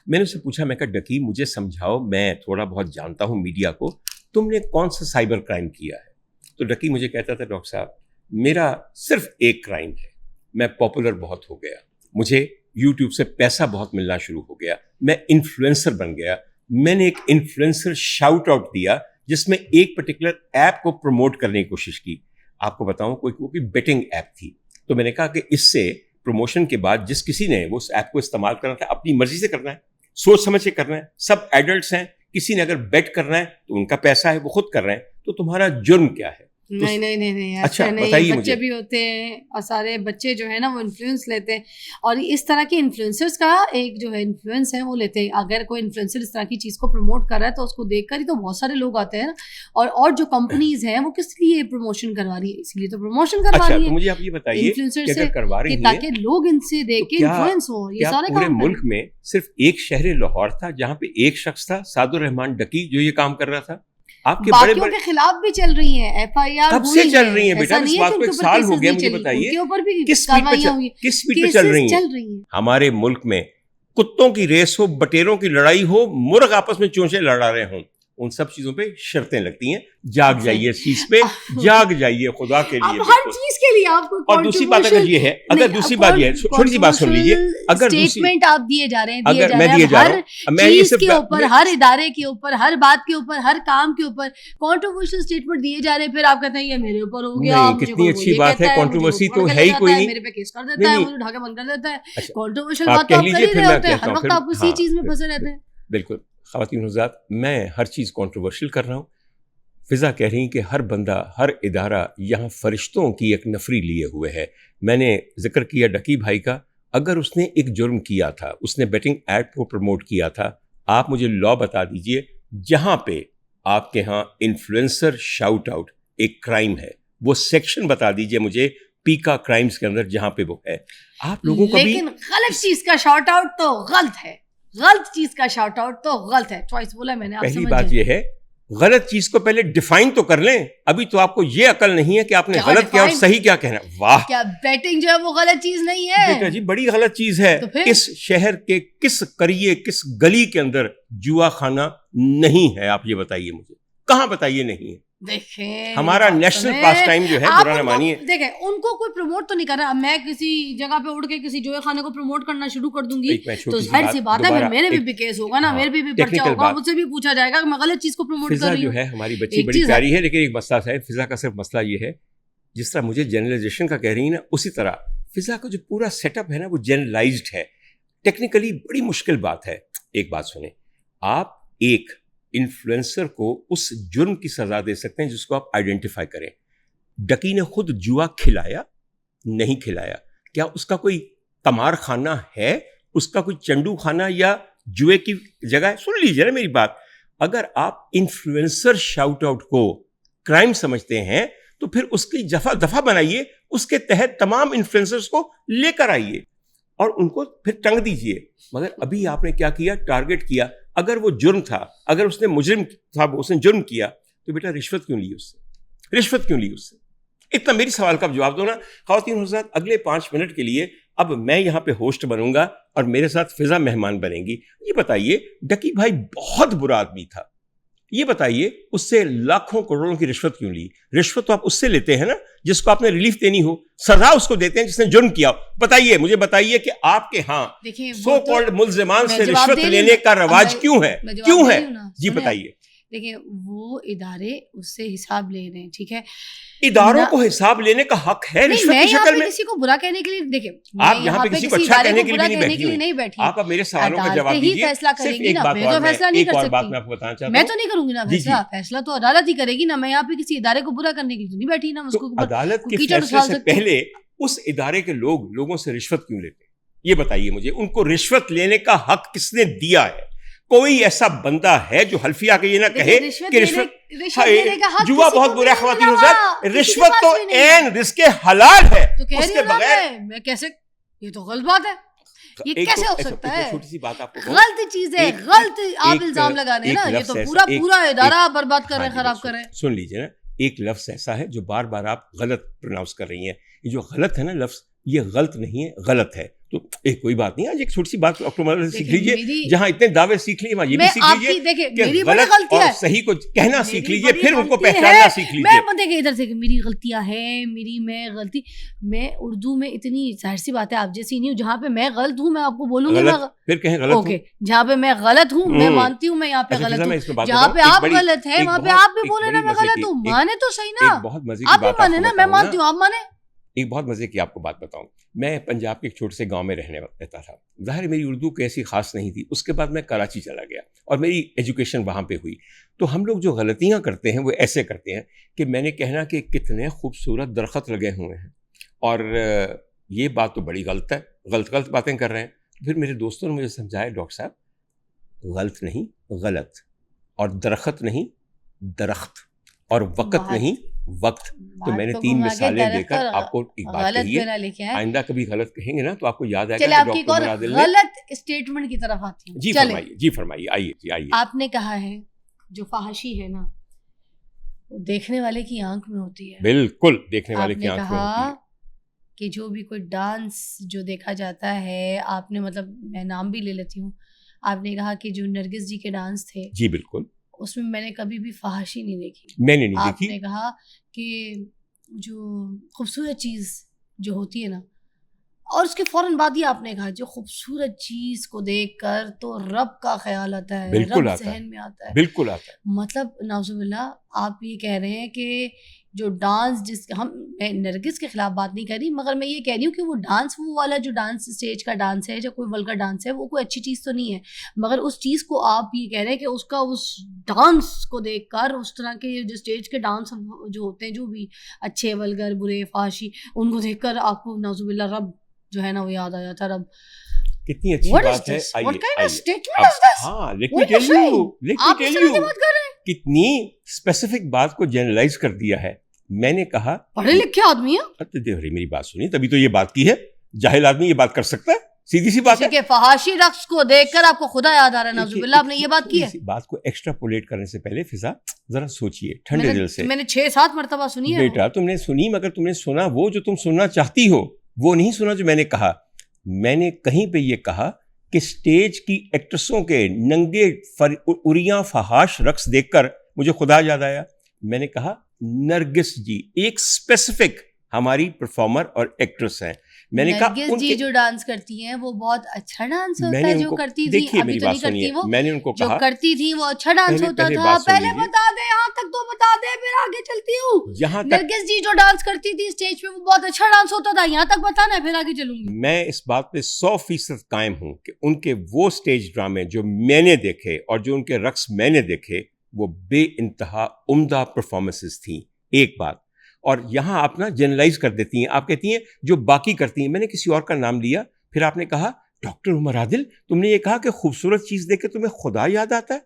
میں نے اسے پوچھا، میں کہا ڈکی مجھے سمجھاؤ، میں تھوڑا بہت جانتا ہوں میڈیا کو، تم نے کون سا سائبر کرائم کیا ہے؟ تو ڈکی مجھے کہتا تھا، ڈاکٹر صاحب میرا صرف ایک کرائم ہے، میں پاپولر بہت ہو گیا، مجھے یوٹیوب سے پیسہ بہت ملنا شروع ہو گیا، میں انفلوئنسر بن گیا. میں نے ایک انفلوئنسر شاؤٹ آؤٹ دیا جس میں ایک پرٹیکولر ایپ کو پروموٹ کرنے کی کوشش کی. آپ کو بتاؤں کوئی بیٹنگ ایپ تھی. تو میں نے کہا کہ اس سے پروموشن کے بعد جس کسی نے وہ اس ایپ کو استعمال کرنا تھا، اپنی مرضی سے کرنا ہے، سوچ سمجھ کے کرنا ہے، سب ایڈلٹس ہیں، کسی نے اگر بیٹ کرنا ہے تو ان کا پیسہ ہے، وہ خود کر رہے ہیں، تو تمہارا جرم کیا ہے؟ نہیں اچھا نہیں، بچے بھی ہوتے ہیں اور سارے بچے جو ہے نا وہ انفلوئنس لیتے ہیں، اور اس طرح کے انفلوئنسرز کا ایک جو ہے انفلوئنس ہے وہ لیتے ہیں. اگر کوئی انفلوئنسر اس طرح کی چیز کو پروموٹ کر رہا ہے تو اس کو دیکھ کر ہی تو بہت سارے لوگ آتے ہیں نا. اور جو کمپنیز ہیں وہ کس لیے پروموشن کروا رہی ہے؟ اس لیے تو پروموشن کروا رہی ہے. تو مجھے آپ یہ بتائیے انفلوئنسر سے تاکہ لوگ ان سے دیکھ کے انفلوئنس ہوں. یہ سارے پورے ملک میں صرف ایک شہر لاہور تھا جہاں پہ ایک شخص تھا، سعد الرحمان ڈکی، جو یہ کام کر رہا تھا؟ آپ کے باقیوں کے خلاف بھی چل رہی ہیں ایف آئی آر، کب سے چل رہی ہیں بیٹا؟ اس بات کو ایک سال ہو گیا. مجھے بتائیے کس سپیڈ پہ چل رہی ہیں؟ ہمارے ملک میں کتوں کی ریس ہو، بٹیروں کی لڑائی ہو، مرغ آپس میں چونچے لڑا رہے ہوں، ان سب چیزوں پہ شرطیں لگتی ہیں. جاگ جائیے اس چیز پہ، جاگ جائیے خدا کے لیے. ہر چیز کے لیے آپ کو. اور دوسری بات اگر یہ ہے، دوسری بات یہ ہے، چھوٹی سی بات سن لیجیے، اگر اسٹیٹمنٹ آپ دیے جا رہے ہیں ہر چیز کے اوپر، ہر ادارے کے اوپر، ہر بات کے اوپر، ہر کام کے اوپر کنٹروورشل اسٹیٹمنٹ دیے جا رہے ہیں، پھر آپ کہتے ہیں یہ میرے اوپر ہو گیا. کتنی اچھی بات ہے، کنٹروورسی تو ہے ہی کوئی نہیں، میرے پہ کیس کر دیتا ہے، مجھے ڈھاکہ بند کر دیتا ہے. کنٹروورشل بات تو آپ کر ہی رہے ہوتے ہیں، ہر وقت آپ اسی چیز میں پھنسے رہتے ہیں. بالکل خواتین حضرات، میں ہر چیز کنٹروورشل کر رہا ہوں. فضا کہہ رہی ہیں کہ ہر بندہ، ہر ادارہ یہاں فرشتوں کی ایک نفری لیے ہوئے ہے. میں نے ذکر کیا ڈکی بھائی کا، اگر اس نے ایک جرم کیا تھا، اس نے بیٹنگ ایپ کو پروموٹ کیا تھا، آپ مجھے لا بتا دیجئے جہاں پہ آپ کے ہاں انفلوئنسر شاؤٹ آؤٹ ایک کرائم ہے، وہ سیکشن بتا دیجئے مجھے پیکا کرائمز کے اندر جہاں پہ وہ ہے. آپ لوگوں کو بھی لیکن غلط چیز کا شاؤٹ آؤٹ تو غلط ہے، غلط چیز کا شاؤٹ آؤٹ تو غلط ہے. چوائس بولا میں نے. پہلی بات یہ ہے، غلط چیز کو پہلے ڈیفائن تو کر لیں. ابھی تو آپ کو یہ عقل نہیں ہے کہ آپ نے غلط کیا اور صحیح کیا کہنا. واہ، کیا بیٹنگ جو ہے وہ غلط چیز نہیں ہے بیٹا جی؟ بڑی غلط چیز ہے. کس شہر کے کس قریے، کس گلی کے اندر جوا خانہ نہیں ہے؟ آپ یہ بتائیے مجھے، کہاں بتائیے نہیں ہے؟ دیکھیں ہمارا نیشنل پاس ٹائم جو ہے، برا نہ مانیے، دیکھیں ان کو کوئی پروموٹ تو نہیں کر رہا. میں کسی جگہ پہ اٹھ کے کسی جوئے خانے کو پروموٹ کرنا شروع کر دوں گی تو ظاہر سی بات ہے میرے بھی کیس ہوگا نا، میرے بھی پرچہ ہوگا، مجھ سے بھی پوچھا جائے گا کہ میں غلط چیز کو پروموٹ کر رہی ہوں. جو ہے ہماری بچی بڑی پیاری ہے، لیکن ایک مسئلہ ہے فضا کا. صرف مسئلہ یہ ہے، جس طرح مجھے جنرلائزیشن کا کہہ رہی ہیں نا، اسی طرح فضا کا جو پورا سیٹ اپ ہے نا وہ جنرلائزڈ ہے. ٹیکنیکلی بڑی مشکل بات ہے. ایک بات سنیں، آپ ایک انفلوئنسر کو اس جرم کی سزا دے سکتے ہیں جس کو آپ آئیڈینٹیفائی کریں. ڈکی نے خود جوا کھلایا؟ نہیں کھلایا. کیا اس کا کوئی قمار خانہ ہے؟ اس کا کوئی چنڈو خانہ یا جوئے کی جگہ ہے؟ سن لیجیے نا میری بات. اگر آپ انفلوئنسر شاؤٹ آؤٹ کو کرائم سمجھتے ہیں تو پھر اس کی دفعہ بنائیے، اس کے تحت تمام انفلوئنسرز کو لے کر آئیے اور ان کو پھر ٹنگ دیجیے. مگر ابھی آپ نے کیا کیا؟ ٹارگٹ کیا. اگر وہ جرم تھا، اگر اس نے مجرم تھا، اس نے جرم کیا، تو بیٹا رشوت کیوں لی اس سے؟ رشوت کیوں لی اس سے؟ اتنا میری سوال کا جواب دو نا. خواتین حضرات، اگلے 5 منٹ کے لیے اب میں یہاں پہ ہوسٹ بنوں گا اور میرے ساتھ فضا مہمان بنیں گی. یہ بتائیے، ڈکی بھائی بہت برا آدمی تھا، یہ بتائیے اس سے لاکھوں کروڑوں کی رشوت کیوں لی؟ رشوت تو آپ اس سے لیتے ہیں نا جس کو آپ نے ریلیف دینی ہو، سزا اس کو دیتے ہیں جس نے جرم کیا ہو۔ بتائیے، مجھے بتائیے کہ آپ کے ہاں سو کالڈ ملزمان سے رشوت لینے کا رواج کیوں ہے؟ کیوں ہے؟ جی بتائیے۔ دیکھیں وہ ادارے اس سے حساب لے رہے ہیں، ٹھیک ہے، اداروں کو حساب لینے کا حق ہے رشوت کی شکل میں۔ کسی کو برا کہنے کے لیے، دیکھیں آپ یہاں پہ کسی کو اچھا کہنے کے لیے نہیں بیٹھی، آپ اب میرے سوالوں کا جواب دیجیے۔ فیصلہ کرے گی نا، میں تو فیصلہ نہیں کر سکتی، میں تو نہیں کروں گی نا فیصلہ، فیصلہ تو عدالت ہی کرے گی نا، میں یہاں پہ کسی ادارے کو برا کرنے کے لیے نہیں بیٹھی نا۔ عدالت کے فیصلے سے پہلے اس ادارے کے لوگوں سے رشوت کیوں لیتے ہیں؟ یہ بتائیے مجھے، ان کو رشوت لینے کا حق کس نے دیا ہے؟ کوئی ایسا بندہ ہے جو حلفیہ کے یہ نہ کہے کہ رشوت جوا بہت برا خواتین حضرات، رشوت تو عین رزق حلال ہے، اس کے بغیر میں کیسے، یہ تو غلط بات ہے، یہ کیسے ہو سکتا ہے؟ چھوٹی سی بات آپ کو، غلط چیز ہے، غلط آپ الزام لگا رہے ہیں نا، یہ تو پورا ادارہ برباد کر رہے ہیں، خراب کر رہے ہیں۔ سن لیجیے نا، ایک لفظ ایسا ہے جو بار بار آپ غلط پروناؤنس کر رہی ہیں، یہ جو غلط ہے نا لفظ، یہ غلط نہیں ہے، غلط ہے۔ تو کوئی بات نہیں، آج ایک چھوٹی سی بات سیکھ لیجیے، جہاں اتنے دعوے سیکھ لیجیے وہاں یہ بھی سیکھ لیجیے کہ غلط اور صحیح کو کہنا سیکھ لیجیے، پھر ان کو پہچاننا سیکھ لیجیے۔ میں دیکھیں ادھر سے میری غلطیاں ہیں، میں غلطی، میں اردو میں اتنی ظاہر سی بات ہے آپ جیسی نہیں ہوں، جہاں پہ میں غلط ہوں میں آپ کو بولوں گی، پھر کہیں غلط اوکے، جہاں پہ میں غلط ہوں میں مانتی ہوں میں یہاں پہ غلط ہوں، جہاں پہ آپ غلط ہیں وہاں پہ آپ بھی بولے نا میں غلط ہوں، مانے تو صحیح نا، آپ بھی مانے نا، میں مانتی ہوں آپ مانے۔ ایک بہت مزے کی آپ کو بات بتاؤں، میں پنجاب کے ایک چھوٹے سے گاؤں میں رہتا تھا، ظاہر میری اردو کوئی ایسی خاص نہیں تھی، اس کے بعد میں کراچی چلا گیا اور میری ایجوکیشن وہاں پہ ہوئی۔ تو ہم لوگ جو غلطیاں کرتے ہیں وہ ایسے کرتے ہیں کہ میں نے کہنا کہ کتنے خوبصورت درخت لگے ہوئے ہیں، اور یہ بات تو بڑی غلط ہے، غلط باتیں کر رہے ہیں۔ پھر میرے دوستوں نے مجھے سمجھایا، ڈاکٹر صاحب غلط نہیں غلط، اور درخت نہیں درخت، اور وقت نہیں وقت۔ تو میں نے 3 مثالیں دے کر آپ کو ایک بات کہی ہے، آئندہ کبھی غلط کہیں گے نا تو آپ کو یاد آئے گا کہ ڈاکٹر مرادل نے غلط اسٹیٹمنٹ کی طرف آتی ہے۔ جی فرمائیے، آئیے۔ آپ نے کہا ہے جو فحاشی ہے نا وہ دیکھنے والے کی آنکھ میں ہوتی ہے، بالکل دیکھنے والے کی آنکھ میں ہوتی ہے، کہ جو بھی کوئی ڈانس جو دیکھا جاتا ہے، آپ نے مطلب میں نام بھی لے لیتی ہوں، آپ نے کہا کہ جو نرگس جی کے ڈانس تھے، جی بالکل، اس میں میں نے کبھی بھی فحاشی نہیں دیکھی، میں نے نہیں دیکھی۔ آپ نے کہا کہ جو خوبصورت چیز جو ہوتی ہے نا، اور اس کے فوراً بعد ہی آپ نے کہا جو خوبصورت چیز کو دیکھ کر تو رب کا خیال آتا ہے، بالکل رب ذہن میں آتا ہے، بالکل آتا ہے۔ مطلب نعوذ باللہ آپ یہ کہہ رہے ہیں کہ جو ڈانس میں نرگس کے خلاف بات نہیں کر رہی، مگر میں یہ کہہ رہی ہوں کہ وہ ڈانس، وہ والا جو ڈانس اسٹیج کا ڈانس ہے، جو کوئی ولگر ڈانس ہے، وہ کوئی اچھی چیز تو نہیں ہے، مگر اس چیز کو آپ یہ کہہ رہے ہیں کہ اس ڈانس کو دیکھ کر، اس طرح کے جو اسٹیج کے ڈانس جو ہوتے ہیں، جو بھی اچھے ولگر برے فحاشی، ان کو دیکھ کر آپ کو نعوذ باللہ رب جو ہے نا وہ یاد آ جاتا ہے۔ رب کتنی اچھی بات ہے، کتنی اسپیسیفک بات کو جنرلائز کر دیا ہے۔ میں نے کہا پڑھے لکھے آدمی ہیں، میری بات سنی تبھی تو یہ بات کی ہے، جاہل آدمی یہ بات کر سکتا ہے؟ سیدھی سی بات ہے کہ فحاشی رقص کو دیکھ کر آپ کو خدا یاد آ رہا ہے، نعوذ باللہ آپ نے یہ بات کی ہے۔ بات کو ایکسٹراپولیٹ کرنے سے پہلے فضا ذرا سوچئے ٹھنڈے دل سے۔ میں نے 6-7 مرتبہ سنی ہے بیٹا، تم نے سنی، مگر تم نے سنا وہ جو تم سننا چاہتی ہو، وہ نہیں سنا جو میں نے کہا۔ میں نے کہیں پہ یہ کہا کہ سٹیج کی ایکٹرسوں کے ننگے اریاں فحاش رقص دیکھ کر مجھے خدا یاد آیا۔ میں نے کہا نرگس جی ایک اسپیسیفک ہماری پرفارمر اور ایکٹریس ہیں۔ میں نے کہا نرگس جی جو ڈانس کرتی ہیں وہ بہت اچھا ڈانس ہوتا ہے، جو کرتی تھی، ابھی تو نہیں کرتی، وہ میں نے ان کو جو کہا کرتی تھی وہ اچھا ڈانس ہوتا تھا۔ پہلے بتا دے، یہاں تک تو بتا دے، پھر آگے چلتی ہوں۔ نرگس جی جو ڈانس کرتی تھی اسٹیج پہ وہ بہت اچھا ڈانس ہوتا تھا، یہاں تک بتانا ہے، پھر آگے چلوں گی۔ میں اس بات پہ 100% قائم ہوں کہ ان کے وہ اسٹیج ڈرامے جو میں نے دیکھے اور جو ان کے رقص میں نے دیکھے وہ بے انتہا عمدہ پرفارمنسز تھیں۔ ایک بات، اور یہاں آپ نا جنرلائز کر دیتی ہیں، آپ کہتی ہیں جو باقی کرتی ہیں۔ میں نے کسی اور کا نام لیا، پھر آپ نے کہا ڈاکٹر عمر عادل تم نے یہ کہا کہ خوبصورت چیز دیکھ کے تمہیں خدا یاد آتا ہے،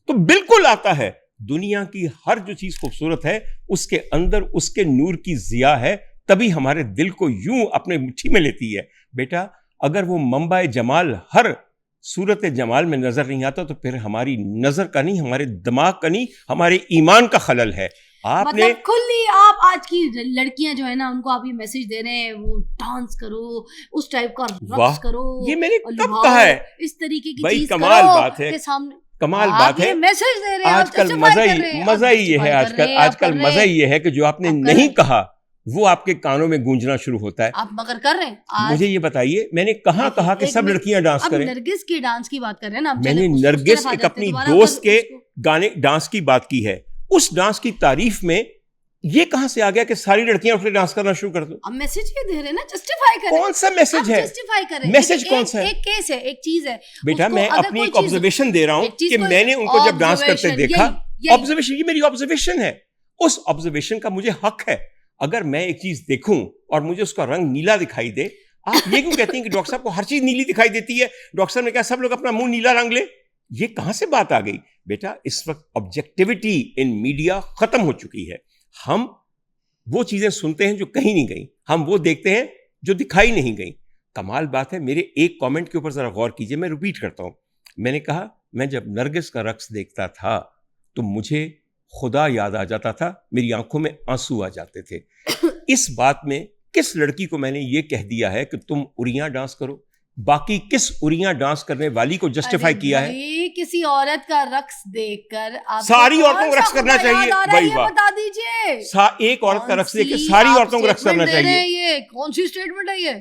تو بالکل آتا ہے۔ دنیا کی ہر جو چیز خوبصورت ہے اس کے اندر اس کے نور کی ضیاء ہے، تبھی ہمارے دل کو یوں اپنے مٹھی میں لیتی ہے۔ بیٹا اگر وہ منبع جمال ہر صورت جمال میں نظر نہیں آتا تو پھر ہماری نظر کا نہیں، ہمارے دماغ کا نہیں، ہمارے ایمان کا خلل ہے۔ آپ نے کھلی آپ آج کی لڑکیاں جو ہے نا ان کو آپ یہ میسج دے رہے ہیں وہ ڈانس کرو، اس ٹائپ کا رقص کرو، یہ میں نے کب کہا ہے؟ اس طریقے کی بھائی چیز کمال بات ہے، کے سامنے کمال بات ہے. میسج دے رہے ہیں, آج کل مزہ ہی یہ ہے, آج کل مزہ ہی یہ ہے کہ جو آپ نے نہیں کہا وہ آپ کے کانوں میں گونجنا شروع ہوتا ہے. آپ مگر کر رہے ہیں. مجھے یہ بتائیے, میں نے کہاں کہا کہ سب لڑکیاں ڈانس کریں؟ نرگس کی ڈانس کی بات کر رہے ہیں نا, میں نے نرگس ایک اپنی دوست کے گانے ڈانس کی بات کی ہے. اس ڈانس کی تعریف میں یہ کہاں سے آ گیا کہ ساری لڑکیاں اٹھ کے ڈانس کرنا شروع کر دو؟ اب میسج یہ دے رہے ہیں نا, جسٹیفائی کریں. کون سا میسج ہے؟ جسٹیفائی کریں. میسج کون سا ہے؟ ایک کیس ہے, ایک چیز ہے بیٹا, میں اپنی ایک آبزرویشن دے رہا ہوں کہ میں نے ان کو جب ڈانس کرتے دیکھا. آبزرویشن, یہ میری آبزرویشن ہے. اس آبزرویشن کا مجھے حق ہے. اگر میں ایک چیز دیکھوں اور مجھے اس کا رنگ نیلا دکھائی دے, آپ یہ کیوں کہتے ہیں کہ ڈاکٹر صاحب کو ہر چیز نیلی دکھائی دیتی ہے؟ ڈاکٹر صاحب نے کہا سب لوگ اپنا منہ نیلا رنگ لے. یہ کہاں سے بات آ گئی؟ بیٹا, اس وقت آبجیکٹیوٹی ان میڈیا ختم ہو چکی ہے. ہم وہ چیزیں سنتے ہیں جو کہیں نہیں گئیں, ہم وہ دیکھتے ہیں جو دکھائی نہیں گئیں. کمال بات ہے. میرے ایک کامنٹ کے اوپر ذرا غور کیجئے, میں ریپیٹ کرتا ہوں. میں نے کہا میں جب نرگس کا رقص دیکھتا تھا تو مجھے خدا یاد آ جاتا تھا, میری آنکھوں میں آنسو آ جاتے تھے. اس بات میں کس لڑکی کو میں نے یہ کہہ دیا ہے کہ تم اریاں ڈانس کرو؟ باقی کس اریاں ڈانس کرنے والی کو جسٹیفائی کیا ہے؟ کسی عورت کا رقص دیکھ کر ساری عورتوں کو رقص کرنا چاہیے. بھائی واہ, بتا دیجئے. ایک عورت کا رقص دیکھ کے ساری عورتوں کو رقص کرنا چاہیے. یہ کون سی اسٹیٹمنٹ ہے یہ؟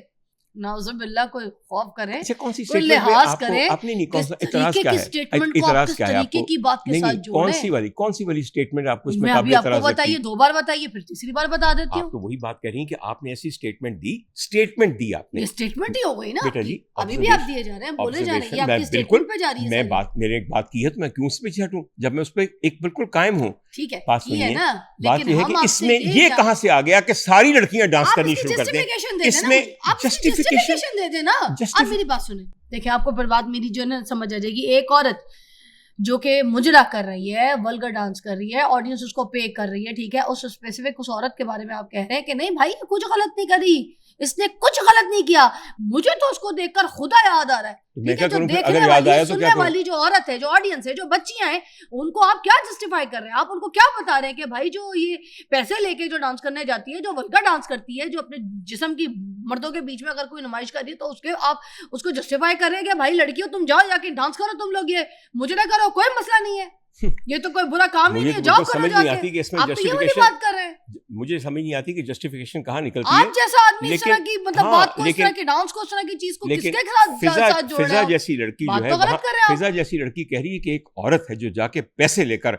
نعوذ باللہ, کوئی خوف کرے, اچھا کون سی کوئی لحاظ کرے. آپ نے نہیں, کون سا اعتراض کیا ہے؟ اعتراض کیا ہے آپ کو؟ کی بات کے ساتھ جوڑیں. کون سی والی اسٹیٹمنٹ آپ کو اس میں قابل اعتراض ہے؟ آپ کو بتائیے, 2 بار بتائیے, پھر تیسری بار بتا دیتی ہوں. آپ تو وہی بات کہہ رہی ہیں کہ آپ نے ایسی اسٹیٹمنٹ دی آپ نے. یہ اسٹیٹمنٹ ہی ہو گئی نا بیٹا جی, ابھی بھی آپ دیے جا رہے ہیں, بولے جا رہے ہیں, یہ آپ کی اسٹیٹمنٹ پہ جا رہی ہے. میں بات, میں نے ایک بات کی ہے تو میں کیوں اس پہ ہٹوں جب میں اس پہ ایک بالکل قائم ہوں. ٹھیک ہے, بات یہ ہے کہ اس میں یہ کہاں سے آ گیا کہ ساری لڑکیاں ڈانس کرنی شروع کر دیں؟ اس میں جسٹیفیکیشن دے دیں نا. آپ میری بات سنیں, دیکھیں آپ کو پھر بات میری جو ہے نا سمجھ آ جائے گی. ایک عورت جو کہ مجرا کر رہی ہے, ولگر ڈانس کر رہی ہے, آڈینس اس کو پے کر رہی ہے, ٹھیک ہے, اس اسپیسیفک اس عورت کے بارے میں آپ کہہ رہے ہیں کہ نہیں بھائی کچھ غلط نہیں کری, اس نے کچھ غلط نہیں کیا, مجھے تو اس کو دیکھ کر خدا یاد آ رہا ہے. جو دیکھنے والی, سننے والی جو عورت ہے, جو آڈینس ہے, جو بچیاں ہیں, ان کو آپ کیا جسٹیفائی کر رہے ہیں؟ آپ ان کو کیا بتا رہے ہیں کہ بھائی جو یہ پیسے لے کے جو ڈانس کرنے جاتی ہے, جو ولگر ڈانس کرتی ہے, جو اپنے جسم کی مردوں کے بیچ میں اگر کوئی نمائش کر رہی ہے تو اس کے آپ اس کو جسٹیفائی کر رہے ہیں کہ بھائی لڑکیوں تم جاؤ جا کے ڈانس کرو, تم لوگ یہ مجھے نہ کرو, کوئی مسئلہ نہیں ہے, یہ تو کوئی برا کام ہی نہیں ہے, جاؤ کرو جا کے. آپ تو یہ والی بات کر رہے ہیں. مجھے سمجھ نہیں آتی کہ جسٹیفیکیشن کہاں نکلتی ہے. آپ جیسا آدمی اس طرح کی مطلب بات کو, اس طرح کے ڈانس کو, اس طرح کی چیز کو کس کے ساتھ جوڑ رہا ہے؟ فضا جیسی لڑکی جو ہے, فضا جیسی لڑکی کہہ رہی ہے کہ ایک عورت ہے جو جا کے پیسے لے کر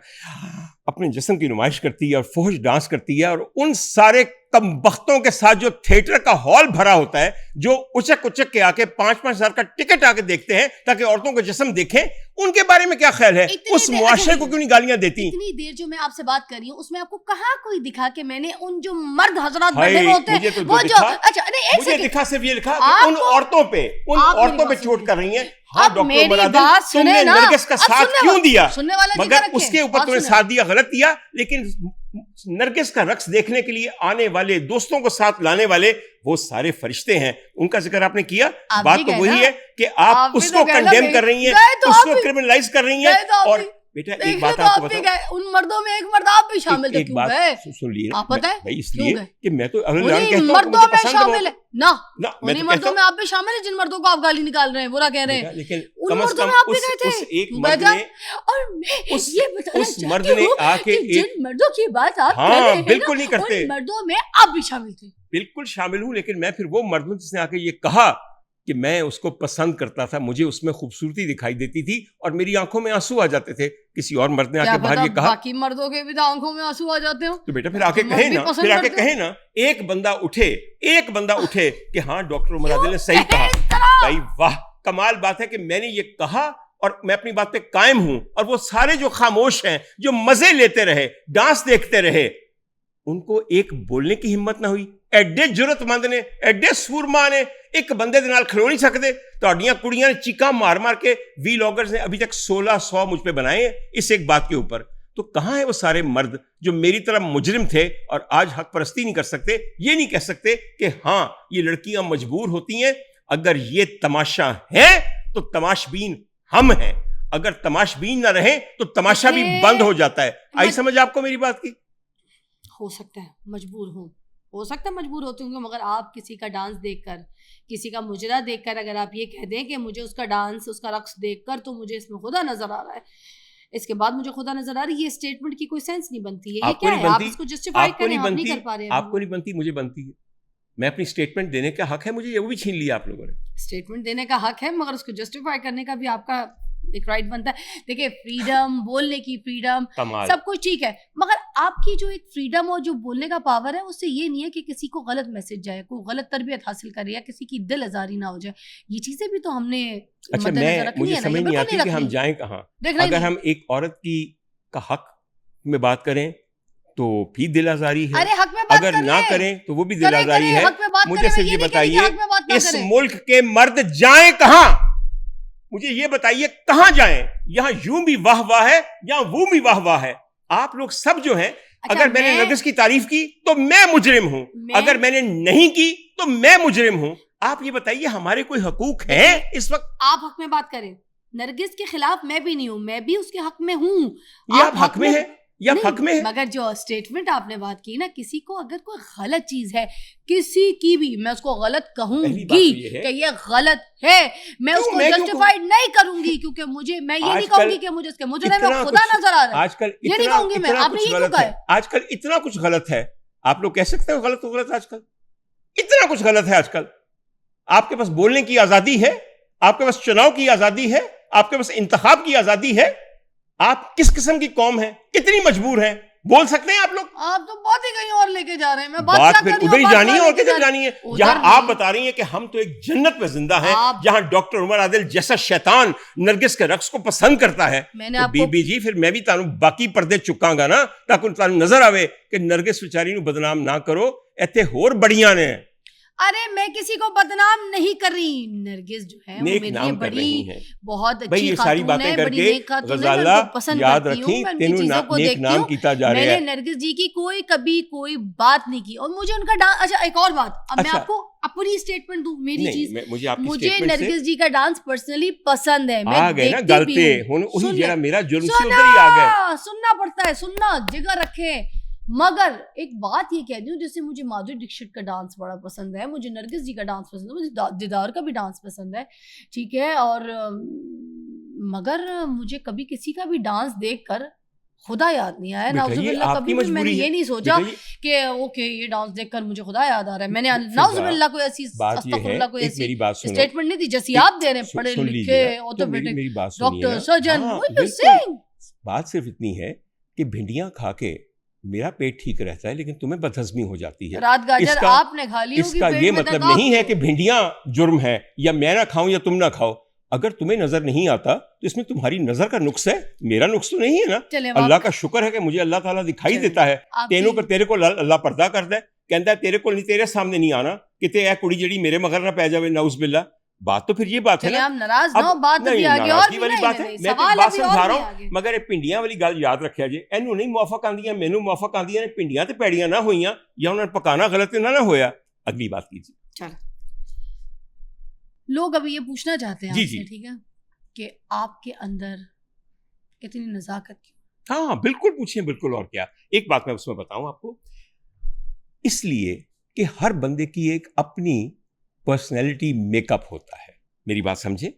اپنے جسم کی نمائش کرتی ہے اور فحش ڈانس کرتی ہے, اور ان سارے کم بختوں کے ساتھ جو تھیٹر کا ہال بھرا ہوتا ہے, جو اچک کے آ کے 5-5 ہزار کا ٹکٹ آ کے دیکھتے ہیں تاکہ عورتوں کا جسم دیکھیں, ان کے بارے میں کیا خیال ہے؟ اس معاشرے کو کیوں نہیں گالیاں دیتی؟ اتنی دیر جو میں آپ سے بات کر رہی ہوں اس میں آپ کو کہاں کوئی دکھا کہ میں نے ان جو مرد حضرات بیٹھے ہوتے ہیں وہ جو, اچھا نہیں ایک مجھے دکھا, صرف یہ لکھا کہ ان عورتوں پہ چوٹ کر رہی ہیں. ہاں ڈاکٹر مرادل, تم نے نرگس کا ساتھ کیوں دیا؟ مگر اس کے اوپر تم نے ساتھ دیا, غلط دیا, لیکن نرگس کا رقص دیکھنے کے لیے آنے والے دوستوں کو ساتھ لانے والے وہ سارے فرشتے ہیں, ان کا ذکر آپ نے کیا. بات تو وہی ہے کہ آپ اس کو کنڈیم کر رہی ہیں, اس کو کرمنلائز کر رہی ہیں. اور بیٹا ایک بات آپ کو بتاؤں, ان مردوں میں ایک مرد آپ بھی شامل تھے, ایک بات سن لیجیے بھائی, اس لیے کہ میں تو مردوں میں شامل ہے نا, انہیں مردوں میں آپ بھی شامل ہیں جن مردوں کو آپ گالی نکال رہے ہیں, برا کہہ رہے ہیں, لیکن ان مردوں میں آپ بھی گئے تھے. ایک مرد نے, اور میں یہ بتانا مرد نے آ کے جن مردوں کی بات آپ کر رہے ہیں بالکل نہیں کرتے, ان مردوں میں آپ بھی شامل تھے. بالکل شامل ہوں, لیکن میں پھر وہ مرد ہوں جس نے آ کے یہ کہا کہ میں اس کو پسند کرتا تھا, مجھے اس میں خوبصورتی دکھائی دیتی تھی اور میری آنکھوں میں آنسو آ جاتے تھے. کسی اور مرد نے آ کے باہر یہ کہا, باقی مردوں کے بھی آنکھوں میں آنسو آ جاتے ہوں, تو بیٹا پھر آ کے کہیں نا, ایک بندہ اٹھے کہ ہاں ڈاکٹر مرادل نے صحیح کہا. بھائی واہ, کمال بات ہے کہ میں نے یہ کہا اور میں اپنی بات پہ قائم ہوں, اور وہ سارے جو خاموش ہیں, جو مزے لیتے رہے, ڈانس دیکھتے رہے, ان کو ایک بولنے کی ہمت نہ ہوئی. ایڈے جرت مند نے, ایڈے سورما نے, ایک بندے دے نال کھلو نہیں سکتے. تہاڈیاں کڑیاں نے چیکاں مار مار کے وی لاگرز نے ابھی تک 1600 مجھ پہ بنائے ہیں اس ایک بات کے اوپر. تو کہاں ہیں وہ سارے مرد جو میری طرح مجرم تھے اور آج حق پرستی نہیں کر سکتے, یہ نہیں کہہ سکتے کہ ہاں یہ لڑکیاں مجبور ہوتی ہیں. اگر یہ تماشا ہے تو تماشبین ہم ہیں, اگر تماشبین نہ رہیں تو تماشا بھی بند ہو جاتا ہے. آئی سمجھ آپ کو میری بات کی؟ ہو سکتا ہے مجبور ہوں, ہو سکتا ہے مجبور ہوتے ہوں گے، مگر آپ کسی کا ڈانس دیکھ کر، کسی کا مجرا دیکھ کر اگر آپ یہ کہہ دیں کہ مجھے اس کا ڈانس، اس کا رقص دیکھ کر تو مجھے اس میں خدا نظر آ رہا ہے، اس کے بعد مجھے خدا نظر آ رہی ہے، یہ اسٹیٹمنٹ کی کوئی سینس نہیں بنتی ہے. یہ کیا ہے؟ آپ اس کو جسٹیفائی کریں، آپ نہیں کر پا رہے ہیں. آپ کو نہیں بنتی، مجھے بنتی ہے. میں اپنی اسٹیٹمنٹ دینے کا حق ہے مجھے، وہ بھی چھین لیا آپ لوگوں نے. اسٹیٹمنٹ دینے کا حق ہے، مگر اس کو جسٹیفائی کرنے کا بھی آپ کا ایک رائٹ بنتا ہے. دیکھیں، فریڈم، بولنے کی فریڈم، سب کچھ ٹھیک ہے، مگر آپ کی جو ایک فریڈم اور جو بولنے کا پاور ہے، اس سے یہ نہیں ہے کہ کسی کو غلط میسج جائے، کوئی غلط تربیت حاصل کرے یا کسی کی دل آزاری نہ ہو جائے. یہ چیزیں بھی تو ہم نے اچھا، مجھے سمجھ نہیں آتی کہ ہم جائیں کہاں. اگر ہم ایک عورت کی کا حق میں بات کریں تو بھی دل آزاری ہے، اگر نہ کریں تو وہ بھی دل آزاری ہے. مجھے صرف یہ بتائیے اس ملک کے مرد جائیں کہاں؟ مجھے یہ بتائیے کہاں جائیں؟ یہاں یوں بھی واہ واہ ہے، یہاں وہ بھی واہ واہ ہے. آپ لوگ سب جو ہیں، اگر میں نے نرگس کی تعریف کی تو میں مجرم ہوں، اگر میں نے نہیں کی تو میں مجرم ہوں. آپ یہ بتائیے ہمارے کوئی حقوق ہیں اس وقت؟ آپ حق میں بات کریں. نرگس کے خلاف میں بھی نہیں ہوں، میں بھی اس کے حق میں ہوں. یہ آپ حق میں ہیں یا حق میں ہے؟ مگر جو اسٹیٹمنٹ آپ نے بات کی نا، کسی کو اگر کوئی غلط چیز ہے، کسی کی بھی، میں اس کو غلط کہوں گی کہ یہ غلط ہے، میں اس کو جسٹیفائیڈ نہیں کروں گی، کیونکہ میں یہ نہیں کہوں گی کہ مجھے اس کے مجرم میں خدا نظر آ رہا ہے. آج کل یہ نہیں کہوں گی میں. آپ نے یہ کیوں کہا ہے؟ آج کل اتنا کچھ غلط ہے، آپ لوگ کہہ سکتے ہیں غلط ہو غلط. آج کل اتنا کچھ غلط ہے. آج کل آپ کے پاس بولنے کی آزادی ہے، آپ کے پاس چناؤ کی آزادی ہے، آپ کے پاس انتخاب کی آزادی ہے. آپ کس قسم کی قوم ہیں؟ کتنی مجبور ہیں؟ بول سکتے ہیں آپ لوگ؟ آپ تو بات ہی کہیں اور لے کے جا رہے ہیں. میں بات پھر ادھر ہی جانی ہے اور کدھر جانی ہے؟ جہاں آپ بتا رہی ہیں کہ ہم تو ایک جنت میں زندہ ہیں، جہاں ڈاکٹر عمر عادل جیسا شیطان نرگس کے رقص کو پسند کرتا ہے، بی بی جی پھر میں بھی تانوں باقی پردے چکاں گا نا، تاکہ تانوں نظر آوے کہ نرگس بیچاری نو بدنام نہ کرو، ایتھے ہور بڑیاں نے. ارے میں کسی کو بدنام نہیں کر رہی. نرگس جو ہے نیک نام کر رہی ہے، بہت بھئی یہ ساری باتیں کر کے غزالہ یاد رکھیں تینوں نیک نام کیتا جا رہا ہے. میں نے نرگس جی کی کبھی کوئی بات نہیں کی، اور مجھے ان کا ڈانس. اچھا ایک اور بات، اب میں آپ کو اپنی اسٹیٹمنٹ دوں. میری چیز، مجھے نرگس جی کا ڈانس پرسنلی پسند ہے. آ گئے نا گلتے ہن، وہی جڑا میرا جرم سی ادھر ہی آ گئے. سننا پڑتا ہے، سننا جگہ رکھے. مگر ایک بات یہ کہہ دوں، جیسے مجھے مادھوری ڈکشت کا ڈانس بڑا پسند ہے، مجھے نرگس جی کا ڈانس پسند ہے، مجھے دیدار کا بھی ڈانس پسند ہے، ٹھیک ہے. اور مگر مجھے کبھی کسی کا بھی ڈانس دیکھ کر خدا یاد نہیں آیا. نعوذ باللہ، کبھی بھی میں نے یہ نہیں سوچا کہ اوکے یہ ڈانس دیکھ کر مجھے خدا یاد آ رہا ہے. میں نے نعوذ باللہ کوئی ایسی استغفراللہ کوئی ایسی اسٹیٹمنٹ نہیں دی جیسی آپ دے رہے ہیں، پڑھے لکھے آٹومیٹک ڈاکٹر سرجن. بات صرف اتنی ہے کہ بھنڈیاں کھا کے میرا پیٹ ٹھیک رہتا ہے، لیکن تمہیں بدہضمی ہو جاتی ہے. رات گاجر آپ نے کھا لی ہوگی. اس کا یہ مطلب نہیں ہے کہ بھنڈیاں جرم ہے، یا میں نہ کھاؤں یا تم نہ کھاؤ. اگر تمہیں نظر نہیں آتا تو اس میں تمہاری نظر کا نقص ہے، میرا نقص تو نہیں ہے نا. اللہ کا شکر ہے کہ مجھے اللہ تعالیٰ دکھائی دیتا ہے. تیرے کو اللہ پردہ کرتا ہے، کہتا ہے تیرے کو نہیں، تیرے سامنے نہیں آنا کہ تے اے کڑی جڑی میرے مگر نہ پی جاوے، نعوذ باللہ. بات تو پھر یہ بات ہے نا، ناراضگی والی بات ہے. میں تو بات سمجھا رہا ہوں، مگر یہ پنڈیاں والی گل یاد رکھیا جی. اینو نہیں موافق آندیاں، مینوں موافق آندیاں نے. پنڈیاں تے پیڑیاں نہ ہوئیاں، یا انہوں نے پکانا غلط نہ ہویا. اگلی بات کیجیے. لوگ ابھی یہ پوچھنا چاہتے ہیں آپ سے، ٹھیک ہے، کہ آپ کے اندر اتنی نزاکت کیوں؟ ہاں بالکل پوچھیں، بالکل. اور کیا ایک بات میں اس میں بتاؤں آپ کو، اس لیے کہ ہر بندے کی ایک اپنی پرسنالٹی میک اپ ہوتا ہے. میری بات سمجھے،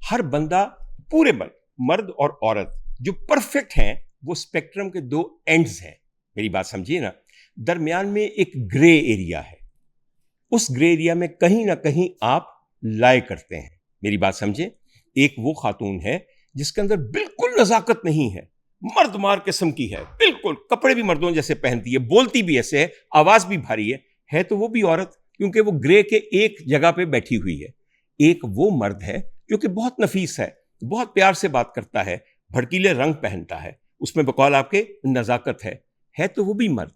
ہر بندہ، پورے مرد اور عورت جو پرفیکٹ ہیں، وہ اسپیکٹرم کے دو اینڈز ہیں. میری بات سمجھیے نا، درمیان میں ایک گرے ایریا ہے. اس گرے ایریا میں کہیں نہ کہیں آپ لائے کرتے ہیں. میری بات سمجھے، ایک وہ خاتون ہے جس کے اندر بالکل نزاکت نہیں ہے، مرد مار قسم کی ہے، بالکل کپڑے بھی مردوں جیسے پہنتی ہے، بولتی بھی ایسے ہے، آواز بھی بھاری ہے تو وہ بھی عورت، کیونکہ وہ گرے کے ایک جگہ پہ بیٹھی ہوئی ہے. ایک وہ مرد ہے جو کہ بہت نفیس ہے، بہت پیار سے بات کرتا ہے، بھڑکیلے رنگ پہنتا ہے، اس میں بقول آپ کے نزاکت ہے تو وہ بھی مرد.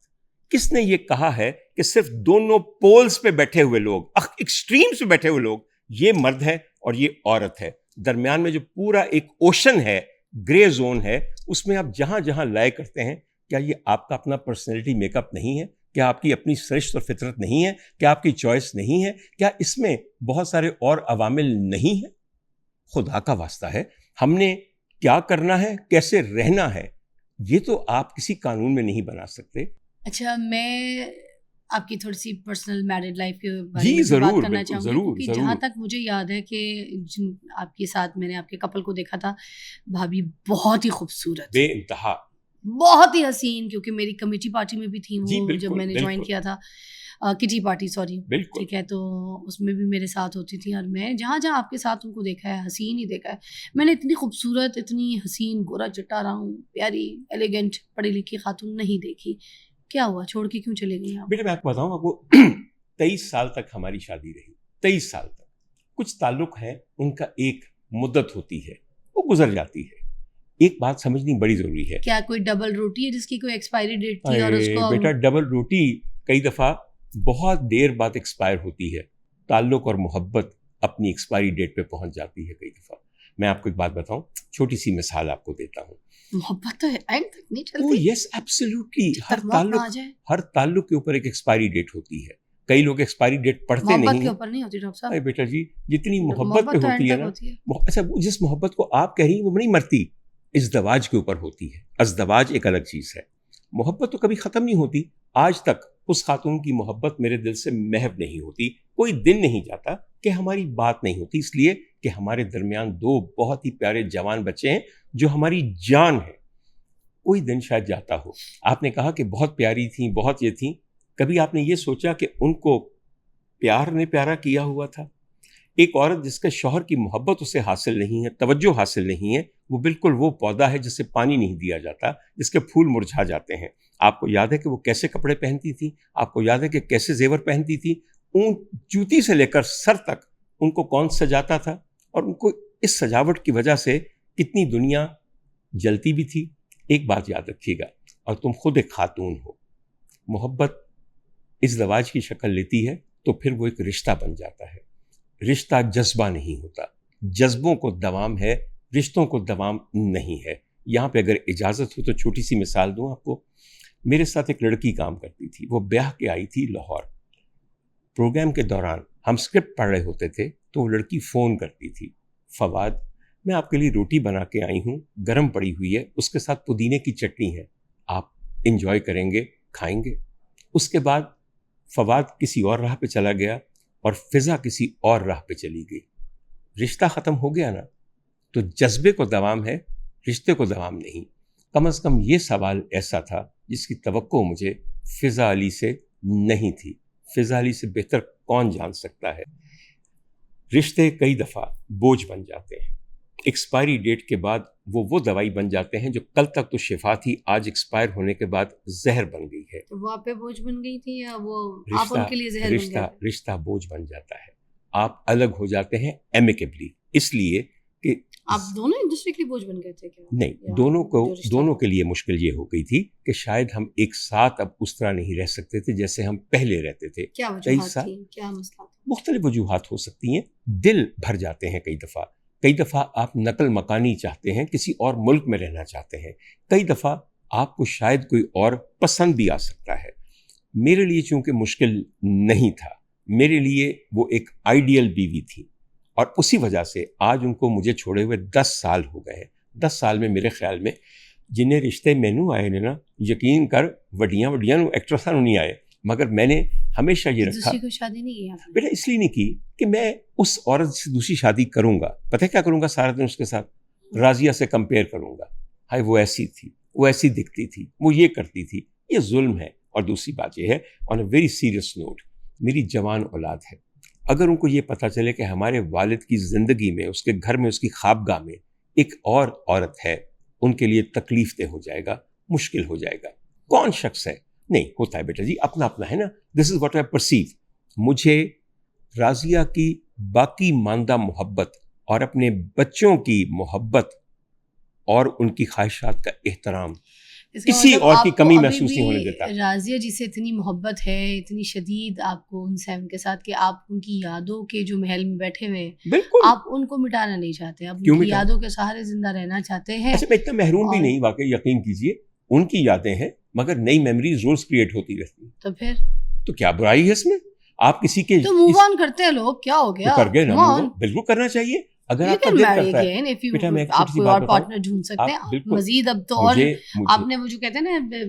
کس نے یہ کہا ہے کہ صرف دونوں پولز پہ بیٹھے ہوئے لوگ، ایکسٹریمز پہ بیٹھے ہوئے لوگ، یہ مرد ہے اور یہ عورت ہے؟ درمیان میں جو پورا ایک اوشن ہے، گرے زون ہے، اس میں آپ جہاں جہاں لائے کرتے ہیں. کیا یہ آپ کا اپنا پرسنالٹی میک اپ نہیں ہے؟ کیا آپ کی اپنی سرشت اور فطرت نہیں ہے؟ کیا آپ کی چوائس نہیں ہے؟ کیا اس میں بہت سارے اور عوامل نہیں ہیں؟ خدا کا واسطہ ہے، ہم نے کیا کرنا ہے، کیسے رہنا ہے، یہ تو آپ کسی قانون میں نہیں بنا سکتے. اچھا، میں آپ کی تھوڑی سی پرسنل میرڈ لائف کے بارے جی میں ضرور، بات کرنا بالکل، چاہوں گی، ضرور، کیونکہ ضرور۔ جہاں تک مجھے یاد ہے کہ آپ کے ساتھ میں نے آپ کے کپل کو دیکھا تھا، بھابھی بہت ہی خوبصورت، بے انتہا، بہت ہی حسین، کیونکہ میری کمیٹی پارٹی میں بھی تھی جی وہ، بالکل، جب میں نے جوائن بالکل، کیا تھا، کٹی پارٹی سوری، بالکل، ٹھیک ہے، تو اس میں بھی میرے ساتھ ہوتی تھی، اور میں جہاں جہاں آپ کے ساتھ ان کو دیکھا ہے حسین ہی دیکھا ہے، میں نے اتنی خوبصورت، اتنی حسین، گورا چٹا رہوں، پیاری، ایلیگنٹ، پڑھی لکھی خاتون نہیں دیکھی. کیا ہوا، چھوڑ کے کیوں چلے گئی آپ؟ بیٹا میں آپ کو بتاؤں، آپ کو 23 سال تک ہماری شادی رہی، 23 سال تک. کچھ تعلق ہیں ان کا ایک مدت ہوتی ہے، وہ گزر جاتی ہے. ایک بات سمجھنی بڑی ضروری ہے. کیا کوئی ڈبل روٹی ہے جس کی کوئی ایکسپائری ڈیٹ تھی اور اس کو بیٹا ڈبل روٹی کئی دفعہ بہت دیر بعد ایکسپائر ہوتی ہے. تعلق اور محبت اپنی ایکسپائری ڈیٹ پہ پہنچ جاتی ہے کئی دفعہ. میں آپ کو ایک بات بتاؤں، چھوٹی سی مثال آپ کو دیتا ہوں. محبت تو اینڈ تک نہیں او چلتی، یس ایبسلیوٹلی. جائے ہر تعلق کے اوپر ایک ایکسپائری ڈیٹ ہوتی ہے. کئی لوگ ایکسپائری ڈیٹ پڑھتے محبت نہیں کے ہیں. اوپر نہیں ہوتی ڈاکٹر صاحب. ارے بیٹا جی، جتنی محبت پہ تو ہوتی ہے اینڈ نا، تک ہوتی ہے. اچھا جس محبت کو آپ کہہ رہی ہیں وہ نہیں مرتی، ازدواج کے اوپر ہوتی ہے. ازدواج ایک الگ چیز ہے. محبت تو کبھی ختم نہیں ہوتی. آج تک اس خاتون کی محبت میرے دل سے محو نہیں ہوتی. کوئی دن نہیں جاتا کہ ہماری بات نہیں ہوتی، اس لیے کہ ہمارے درمیان دو بہت ہی پیارے جوان بچے ہیں جو ہماری جان ہے. کوئی دن شاید جاتا ہو. آپ نے کہا کہ بہت پیاری تھیں، بہت یہ تھیں. کبھی آپ نے یہ سوچا کہ ان کو پیار نے پیارا کیا ہوا تھا؟ ایک عورت جس کے شوہر کی محبت اسے حاصل نہیں ہے، توجہ حاصل نہیں ہے، وہ بالکل وہ پودا ہے جسے پانی نہیں دیا جاتا، جس کے پھول مرجھا جاتے ہیں. آپ کو یاد ہے کہ وہ کیسے کپڑے پہنتی تھی؟ آپ کو یاد ہے کہ کیسے زیور پہنتی تھی؟ اون جوتی سے لے کر سر تک ان کو کون سجاتا تھا؟ اور ان کو اس سجاوٹ کی وجہ سے کتنی دنیا جلتی بھی تھی. ایک بات یاد رکھیے گا، اور تم خود ایک خاتون ہو، محبت ازدواج کی شکل لیتی ہے تو پھر وہ ایک رشتہ بن جاتا ہے. رشتہ جذبہ نہیں ہوتا. جذبوں کو دوام ہے، رشتوں کو دوام نہیں ہے. یہاں پہ اگر اجازت ہو تو چھوٹی سی مثال دوں آپ کو. میرے ساتھ ایک لڑکی کام کرتی تھی، وہ بیاہ کے آئی تھی لاہور. پروگرام کے دوران ہم اسکرپٹ پڑھ رہے ہوتے تھے تو وہ لڑکی فون کرتی تھی، فواد میں آپ کے لیے روٹی بنا کے آئی ہوں، گرم پڑی ہوئی ہے، اس کے ساتھ پودینے کی چٹنی ہے، آپ انجوائے کریں گے، کھائیں گے. اس کے بعد فواد کسی اور راہ پہ چلا گیا اور فضا کسی اور راہ پہ چلی گئی. رشتہ ختم ہو گیا نا. تو جذبے کو دوام ہے، رشتے کو دوام نہیں. کم از کم یہ سوال ایسا تھا جس کی توقع مجھے فضا علی سے نہیں تھی. فضا علی سے بہتر کون جان سکتا ہے. رشتے کئی دفعہ بوجھ بن جاتے ہیں. ایکسپائری ڈیٹ کے بعد وہ دوائی بن جاتے ہیں جو کل تک تو شفا تھی، آج ایکسپائر ہونے کے بعد زہر بن گئی ہے. وہ آپ پہ بوجھ بن گئی تھی یا وہ آپ ان کے لیے زہر بن گئے؟ رشتہ بوجھ بن جاتا ہے. آپ الگ ہو جاتے ہیں ایمیکیبلی، اس لیے کہ آپ دونوں ایک دوسرے کے لیے بوجھ بن گئے تھے کیا؟ نہیں، دونوں کے لیے مشکل یہ ہو گئی تھی کہ شاید ہم ایک ساتھ اب اس طرح نہیں رہ سکتے تھے جیسے ہم پہلے رہتے تھے. کیا وجوہات تھیں؟ کیا مسئلہ تھا؟ مختلف وجوہات ہو سکتی ہیں. دل بھر جاتے ہیں کئی دفعہ آپ نقل مکانی چاہتے ہیں، کسی اور ملک میں رہنا چاہتے ہیں. کئی دفعہ آپ کو شاید کوئی اور پسند بھی آ سکتا ہے. میرے لیے چونکہ مشکل نہیں تھا، میرے لیے وہ ایک آئیڈیل بیوی تھی، اور اسی وجہ سے آج ان کو مجھے چھوڑے ہوئے 10 سال ہو گئے ہیں. 10 سال میں میرے خیال میں جنہیں رشتے مینو آئے نے نا، یقین کر وڈیاں ایکٹریساں نہیں آئے، مگر میں نے ہمیشہ یہ رکھا. دوسری کوئی شادی نہیں کی بیٹا اس لیے نہیں کی کہ میں اس عورت سے دوسری شادی کروں گا، پتہ کیا کروں گا؟ سارا دن اس کے ساتھ راضیہ سے کمپیئر کروں گا. ہائے وہ ایسی تھی، وہ ایسی دکھتی تھی، وہ یہ کرتی تھی. یہ ظلم ہے. اور دوسری بات یہ ہے، آن اے ویری سیریس نوٹ، میری جوان اولاد ہے، اگر ان کو یہ پتہ چلے کہ ہمارے والد کی زندگی میں، اس کے گھر میں، اس کی خوابگاہ میں ایک اور عورت ہے، ان کے لیے تکلیف دہ ہو جائے گا، مشکل ہو جائے گا. کون شخص ہے؟ نہیں ہوتا ہے بیٹا جی، اپنا اپنا ہے نا. دس از واٹ آئی پرسیو. مجھے راضیہ کی باقی ماندہ محبت اور اپنے بچوں کی محبت اور ان کی خواہشات کا احترام کسی اور کی کمی محسوس نہیں ہونے دیتا. راضیہ جی سے اتنی محبت ہے، اتنی شدید آپ کو ان سے، ان کے ساتھ، کہ آپ ان کی یادوں کے جو محل میں بیٹھے ہوئے ہیں، بالکل آپ ان کو مٹانا نہیں چاہتے، آپ ان کی یادوں کے سہارے زندہ رہنا چاہتے ہیں. ایسے میں اتنا محروم بھی نہیں، واقعی یقین کیجئے ان کی یادیں ہیں، مگر نئی میموریز روز کریٹ ہوتی رہتی ہیں. تو پھر تو کیا برائی ہے اس میں؟ آپ کسی کے تو موو آن کرتے ہیں لوگ، کیا ہو گیا؟ کر گئے نا، بالکل کرنا چاہیے. اگر You آپ کا can دل marry کرتا ہے again if you- بیٹا میں ایک آپ چھوٹی سی کوئی بات اور بتاؤں، پارٹنر ڈھونڈ سکتے ہیں. آپ بالکل مزید اب تو اور آپ نے وہ جو کہتے ہیں نا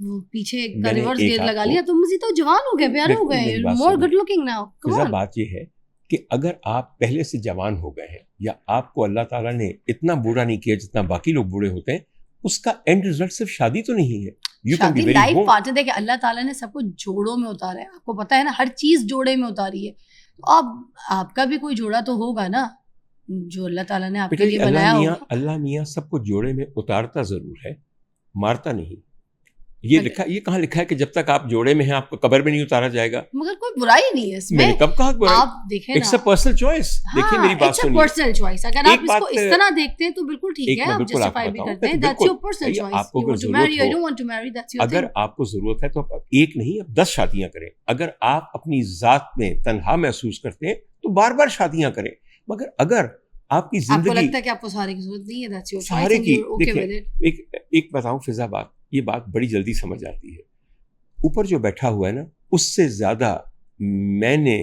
وہ پیچھے کا میں نے ریورس ایک گیئر آپ لگا کو- لیا، تو مزید تو جوان ہو گئے، پیارے ہو میری گئے، بات مور سنیے. Good looking now. فضا بات یہ ہے کہ اگر آپ پہلے سے جوان ہو گئے ہیں یا آپ کو اللہ تعالیٰ نے اتنا بوڑھا نہیں کیا جتنا باقی لوگ بوڑھے ہوتے ہیں، اس کا اینڈ ریزلٹ صرف شادی تو نہیں ہے. یو کین بی شادی ویری لائف ہوم. پارٹنر دیکھیں اللہ تعالیٰ نے سب کو جوڑوں میں اتارا ہے، آپ کو پتا ہے نا، ہر چیز جوڑے میں اتاری ہے. تو اب آپ کا بھی کوئی جوڑا تو ہوگا نا جو اللہ تعالیٰ نے آپ کے لیے بنایا ہوگا. اللہ میاں سب کو جوڑے میں اتارتا ضرور ہے، مارتا نہیں. یہ لکھا، یہ کہاں لکھا ہے کہ جب تک آپ جوڑے میں ہیں آپ کو قبر میں نہیں اتارا جائے گا؟ مگر کوئی برائی نہیں ہے اس میں میں. نے کب کہا برائی؟ آپ دیکھیں اٹس اے پرسنل چوائس. دیکھیے میری بات سنیے، پرسنل چوائس. اگر آپ اس کو اس طرح دیکھتے ہیں تو بالکل ٹھیک ہے، آپ جسٹیفائی بھی کرتے ہیں. That's your personal choice. آپ کو you want to marry, you don't want to marry, that's your thing. اگر آپ کو ضرورت ہے تو آپ ایک نہیں اب 10 شادیاں کریں. اگر آپ اپنی ذات میں تنہا محسوس کرتے ہیں تو بار بار شادیاں کریں. مگر اگر آپ کی زندگی، آپ کو لگتا ہے کہ آپ کو سہارے کی ضرورت نہیں ہے، دیٹس یور چوائس سہارے اینڈ کی، یو اوکے ود اٹ. ایک بتاؤں فضا، بات یہ بات بڑی جلدی سمجھ آتی ہے. اوپر جو بیٹھا ہوا ہے نا، اس سے زیادہ میں نے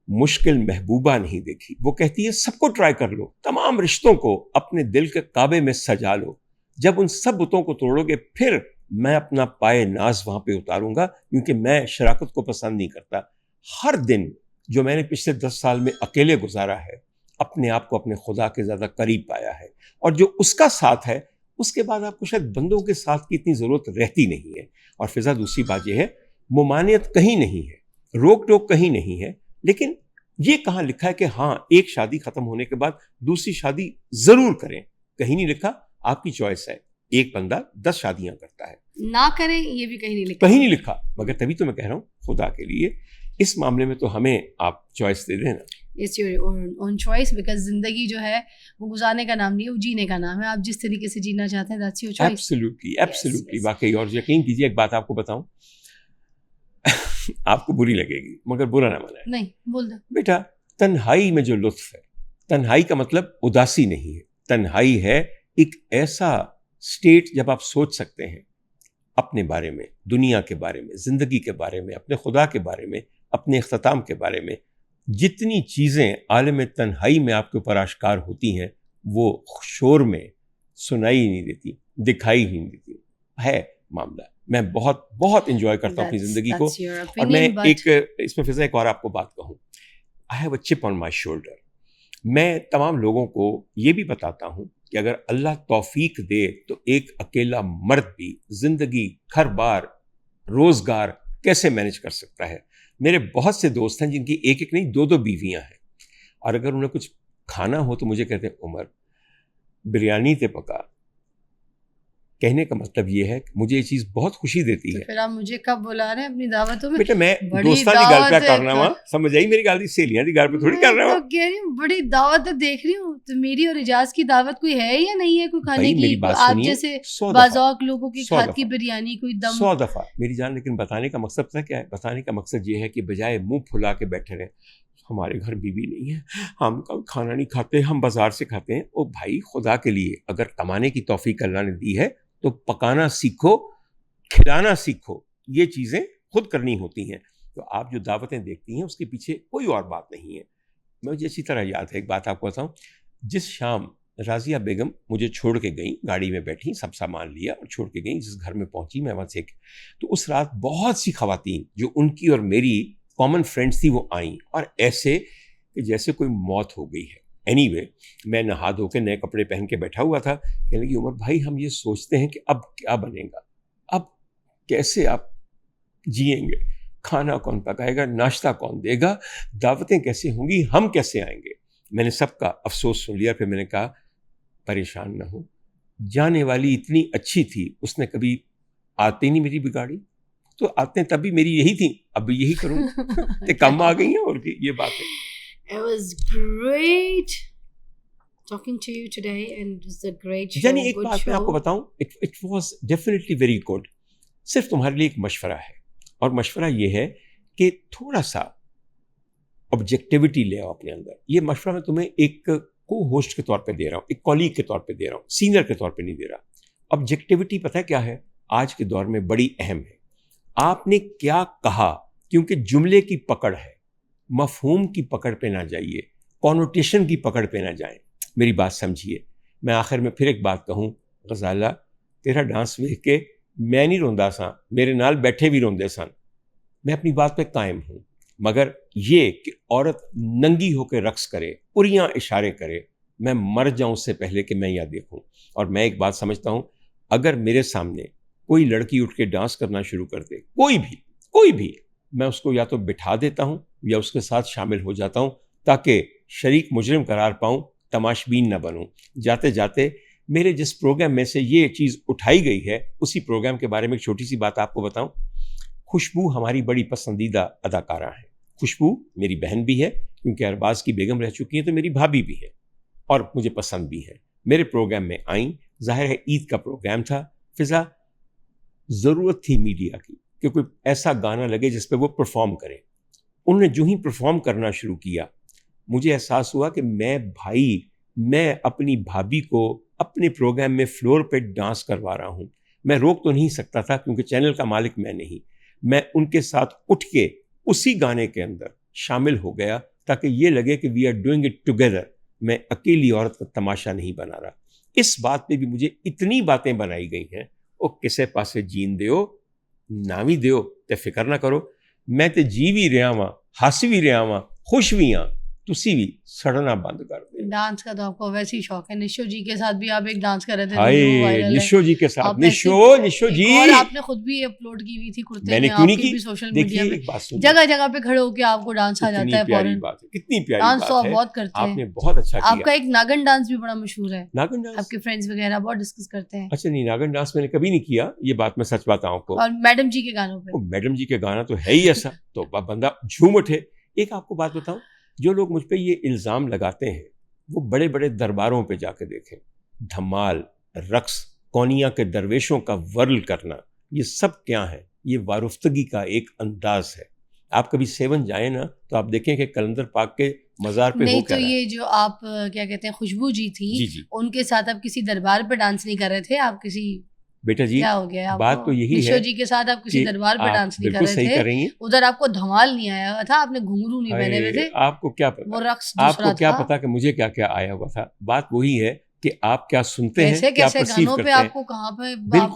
مشکل محبوبہ نہیں دیکھی. وہ کہتی ہے سب کو ٹرائی کر لو، تمام رشتوں کو اپنے دل کے کعبے میں سجا لو. جب ان سب بتوں کو توڑو گے پھر میں اپنا پائے ناز وہاں پہ اتاروں گا، کیونکہ میں شراکت کو پسند نہیں کرتا. ہر دن جو میں نے پچھلے 10 سال میں اکیلے گزارا ہے، اپنے آپ کو اپنے خدا کے زیادہ قریب پایا ہے. اور جو اس کا ساتھ ہے، اس کے بعد آپ کو شاید بندوں کے ساتھ کی اتنی ضرورت رہتی نہیں ہے. اور فضا دوسری بات یہ ہے، ممانعت کہیں نہیں ہے، روک ٹوک کہیں نہیں ہے. لیکن یہ کہاں لکھا ہے کہ ہاں ایک شادی ختم ہونے کے بعد دوسری شادی ضرور کریں؟ کہیں نہیں لکھا. آپ کی چوائس ہے. ایک بندہ 10 شادیاں کرتا ہے، نہ کریں یہ بھی کہیں نہیں لکھا، کہیں نہیں لکھا. مگر تبھی تو میں کہہ رہا ہوں خدا کے لیے اس معاملے میں تو ہمیں آپ چوائس دے دیں نا. It's your own choice, because زندگی جو ہے وہ گزارنے کا نام نہیں ہے، وہ جینے کا نام ہے. آپ جس طریقے سے جینا چاہتے ہیں دیٹس یور چوائس. ایبسلیوٹلی واقعی. اور یقین کیجیے ایک بات آپ کو بتاؤں، آپ کو بری لگے گی مگر برا نہ منائے. نہیں بول دیں بیٹا، تنہائی میں جو لطف ہے، تنہائی کا مطلب اداسی نہیں ہے. تنہائی ہے ایک ایسا اسٹیٹ جب آپ سوچ سکتے ہیں اپنے بارے میں، دنیا کے بارے میں، زندگی کے بارے میں، اپنے خدا کے بارے میں، اپنے اختتام کے بارے میں. جتنی چیزیں عالم تنہائی میں آپ کے اوپر آشکار ہوتی ہیں وہ شور میں سنائی نہیں دیتی، دکھائی ہی نہیں دیتی. ہے معاملہ. میں بہت بہت انجوائے کرتا ہوں اپنی زندگی کو. اور میں ایک اس میں فضا ایک اور آپ کو بات کہوں، آئی ہیو اے چپ آن مائی شولڈر. میں تمام لوگوں کو یہ بھی بتاتا ہوں کہ اگر اللہ توفیق دے تو ایک اکیلا مرد بھی زندگی، گھر بار، روزگار کیسے مینج کر سکتا ہے. میرے بہت سے دوست ہیں جن کی ایک ایک نہیں 2 بیویاں ہیں، اور اگر انہیں کچھ کھانا ہو تو مجھے کہتے ہیں عمر بریانی تے پکا. کہنے کا مطلب یہ ہے کہ مجھے یہ چیز بہت خوشی دیتی ہے. پھر آپ مجھے کب بلا رہے ہیں اپنی دعوتوں میں؟ بیٹا میں دوستاں دی گل پہ کرنا وا، سمجھ آئی میری گل؟ دی سہیلیاں دی گل پہ تھوڑی کر رہا ہوں. کہہ رہی ہوں بڑی دعوت دیکھ رہی ہوں. تو میری اور اجاز کی دعوت کوئی ہے یا نہیں ہے کوئی کھانے کی؟ آپ جیسے بازوق لوگوں کی کھاد کی بریانی، کوئی دم 100 دفعہ میری جان. لیکن بتانے کا مقصد پتہ کیا ہے؟ بتانے کا مقصد یہ ہے کہ بجائے منہ پھلا کے بیٹھے رہیں ہمارے گھر بیوی نہیں ہے، ہم کھانا نہیں کھاتے، ہم بازار سے کھاتے ہیں. او بھائی خدا کے لیے اگر کمانے کی توفیق اللہ نے دی ہے تو پکانا سیکھو، کھلانا سیکھو. یہ چیزیں خود کرنی ہوتی ہیں. تو آپ جو دعوتیں دیکھتی ہیں اس کے پیچھے کوئی اور بات نہیں ہے. مجھے اچھی طرح یاد ہے، ایک بات آپ کو بتاؤں. جس شام راضیہ بیگم مجھے چھوڑ کے گئیں، گاڑی میں بیٹھی، سب سامان لیا اور چھوڑ کے گئیں، جس گھر میں پہنچی میں وہاں سے، تو اس رات بہت سی خواتین جو ان کی اور میری کامن فرینڈس تھی وہ آئیں، اور ایسے کہ جیسے کوئی موت ہو گئی ہے. اینی وے میں نہا دھو کے نئے کپڑے پہن کے بیٹھا ہوا تھا. کہنے لگی عمر بھائی ہم یہ سوچتے ہیں کہ اب کیا بنے گا، اب کیسے آپ جئیں گے، کھانا کون پکائے گا، ناشتہ کون دے گا، دعوتیں کیسے ہوں گی، ہم کیسے آئیں گے. میں نے سب کا افسوس سن لیا. پھر میں نے کہا پریشان نہ ہو، جانے والی اتنی اچھی تھی، اس نے کبھی آتے نہیں میری بگاڑی، تو آتے تب بھی میری یہی تھی، اب بھی یہی کروں. کم آ گئی ہیں اور یہ بات ہے. It was great talking to you today and it's a great show. یعنی ایک بات میں آپ کو بتاؤں، it was definitely very good. صرف تمہارے لیے ایک مشورہ ہے، اور مشورہ یہ ہے کہ تھوڑا سا آبجیکٹیوٹی لے آؤ اپنے اندر. یہ مشورہ میں تمہیں ایک کو ہوسٹ کے طور پہ دے رہا ہوں، ایک کولیگ کے طور پہ دے رہا ہوں، سینئر کے طور پہ نہیں دے رہا. آبجیکٹیوٹی پتہ کیا ہے؟ آج کے دور میں بڑی اہم ہے. آپ نے کیا کہا، کیونکہ جملے کی پکڑ ہے، مفہوم کی پکڑ پہ نہ جائیے. کانوٹیشن کی پکڑ پہ نہ جائیں. میری بات سمجھیے. میں آخر میں پھر ایک بات کہوں, غزالہ تیرا ڈانس ویکھ کے میں نہیں روندا سا, میرے نال بیٹھے بھی روندے سن. میں اپنی بات پہ قائم ہوں, مگر یہ کہ عورت ننگی ہو کے رقص کرے, پریاں اشارے کرے, میں مر جاؤں اس سے پہلے کہ میں یہ دیکھوں. اور میں ایک بات سمجھتا ہوں, اگر میرے سامنے کوئی لڑکی اٹھ کے ڈانس کرنا شروع کر دے, کوئی بھی, میں اس کو یا تو بٹھا دیتا ہوں یا اس کے ساتھ شامل ہو جاتا ہوں, تاکہ شریک مجرم قرار پاؤں, تماشبین نہ بنوں. جاتے جاتے میرے جس پروگرام میں سے یہ چیز اٹھائی گئی ہے, اسی پروگرام کے بارے میں ایک چھوٹی سی بات آپ کو بتاؤں. خوشبو ہماری بڑی پسندیدہ اداکارہ ہیں. خوشبو میری بہن بھی ہے, کیونکہ ارباز کی بیگم رہ چکی ہیں, تو میری بھابھی بھی ہے اور مجھے پسند بھی ہے. میرے پروگرام میں آئیں, ظاہر ہے عید کا پروگرام تھا. فضا, ضرورت تھی میڈیا کی کہ کوئی ایسا گانا لگے جس پہ وہ پرفارم کرے. انہوں نے جو ہی پرفارم کرنا شروع کیا, مجھے احساس ہوا کہ میں اپنی بھابھی کو اپنے پروگرام میں فلور پہ ڈانس کروا رہا ہوں. میں روک تو نہیں سکتا تھا کیونکہ چینل کا مالک میں نہیں. میں ان کے ساتھ اٹھ کے اسی گانے کے اندر شامل ہو گیا تاکہ یہ لگے کہ we are doing it together. میں اکیلی عورت کا تماشا نہیں بنا رہا. اس بات پہ بھی مجھے اتنی باتیں بنائی گئی ہیں, وہ کسے پاسے جین دیو نہ بھی دیو تے فکر نہ کرو, میں تے جی بھی رہا ہاں, ہس بھی رہا ہاں, خوش بھی ہاں, تسی بھی سڑنا بند کر دے. ڈانس کا تو آپ کو ویسے ہی شوق ہے. نشو جی کے ساتھ بھی آپ ایک ڈانس کر رہے تھے, ہائے نشو جی کے ساتھ, نشو جی, اور آپ نے خود بھی اپلوڈ کی ہوئی تھی کرتے میں نے میں, کیوں آپ نہیں کی کی. بھی سوشل میڈیا دیکھیے میں ایک بات سنیے, جگہ جگہ پہ کھڑے ہو کے آپ کو ڈانس آ جاتا ہے فوراً. کتنی پیاری ڈانس بات تو آپ ہے, بہت کرتے آپ ہیں. نے بہت اچھا کیا. آپ کا ایک ناگن ڈانس بھی بڑا مشہور ہے, ناگن ڈانس, آپ کے فرینڈس وغیرہ بہت ڈسکس کرتے ہیں. اچھا نہیں, ناگن ڈانس میں نے کبھی نہیں کیا, یہ بات میں سچ بتاؤں آپ کو. اور میڈم جی کے گانوں پہ, میڈم جی کے گانا تو ہے ہی ایسا, تو بندہ جھوم اٹھے. ایک آپ کو بات بتاؤں, جو لوگ مجھ پہ یہ الزام لگاتے ہیں وہ بڑے بڑے درباروں پہ جا کے دیکھیں. دھمال, رقص, کونیا کے درویشوں کا ورل کرنا, یہ سب کیا ہے؟ یہ وارفتگی کا ایک انداز ہے. آپ کبھی سیون جائیں نا تو آپ دیکھیں کہ کلندر پاک کے مزار پہ نہیں ہو کیا تو رہا ہے. یہ جو آپ کیا کہتے ہیں خوشبو جی تھی, جی ان کے ساتھ آپ کسی دربار پہ ڈانس نہیں کر رہے تھے, آپ کسی بیٹا جی, کیا ہو گیا بات تو یہی نشو ہے جی کے ساتھ آپ کسی دربار پہ ڈانس نہیں کر بالکل رہے صحیح تھے, کر رہی ہیں. ادھر آپ کو دھمال نہیں آیا ہوا تھا, آپ نے گھنگرو نہیں پہنے ہوئے تھے, آپ کو کیا پتا, وہ رقص آپ دوسرا کو کیا تھا. پتا کہ مجھے کیا کیا آیا ہوا تھا. بات وہی ہے کہ آپ کیا سنتے ہیں, کیسے کیا کیسے پرسیو گانوں پہ کرتے ہیں. آپ کو کہاں پہ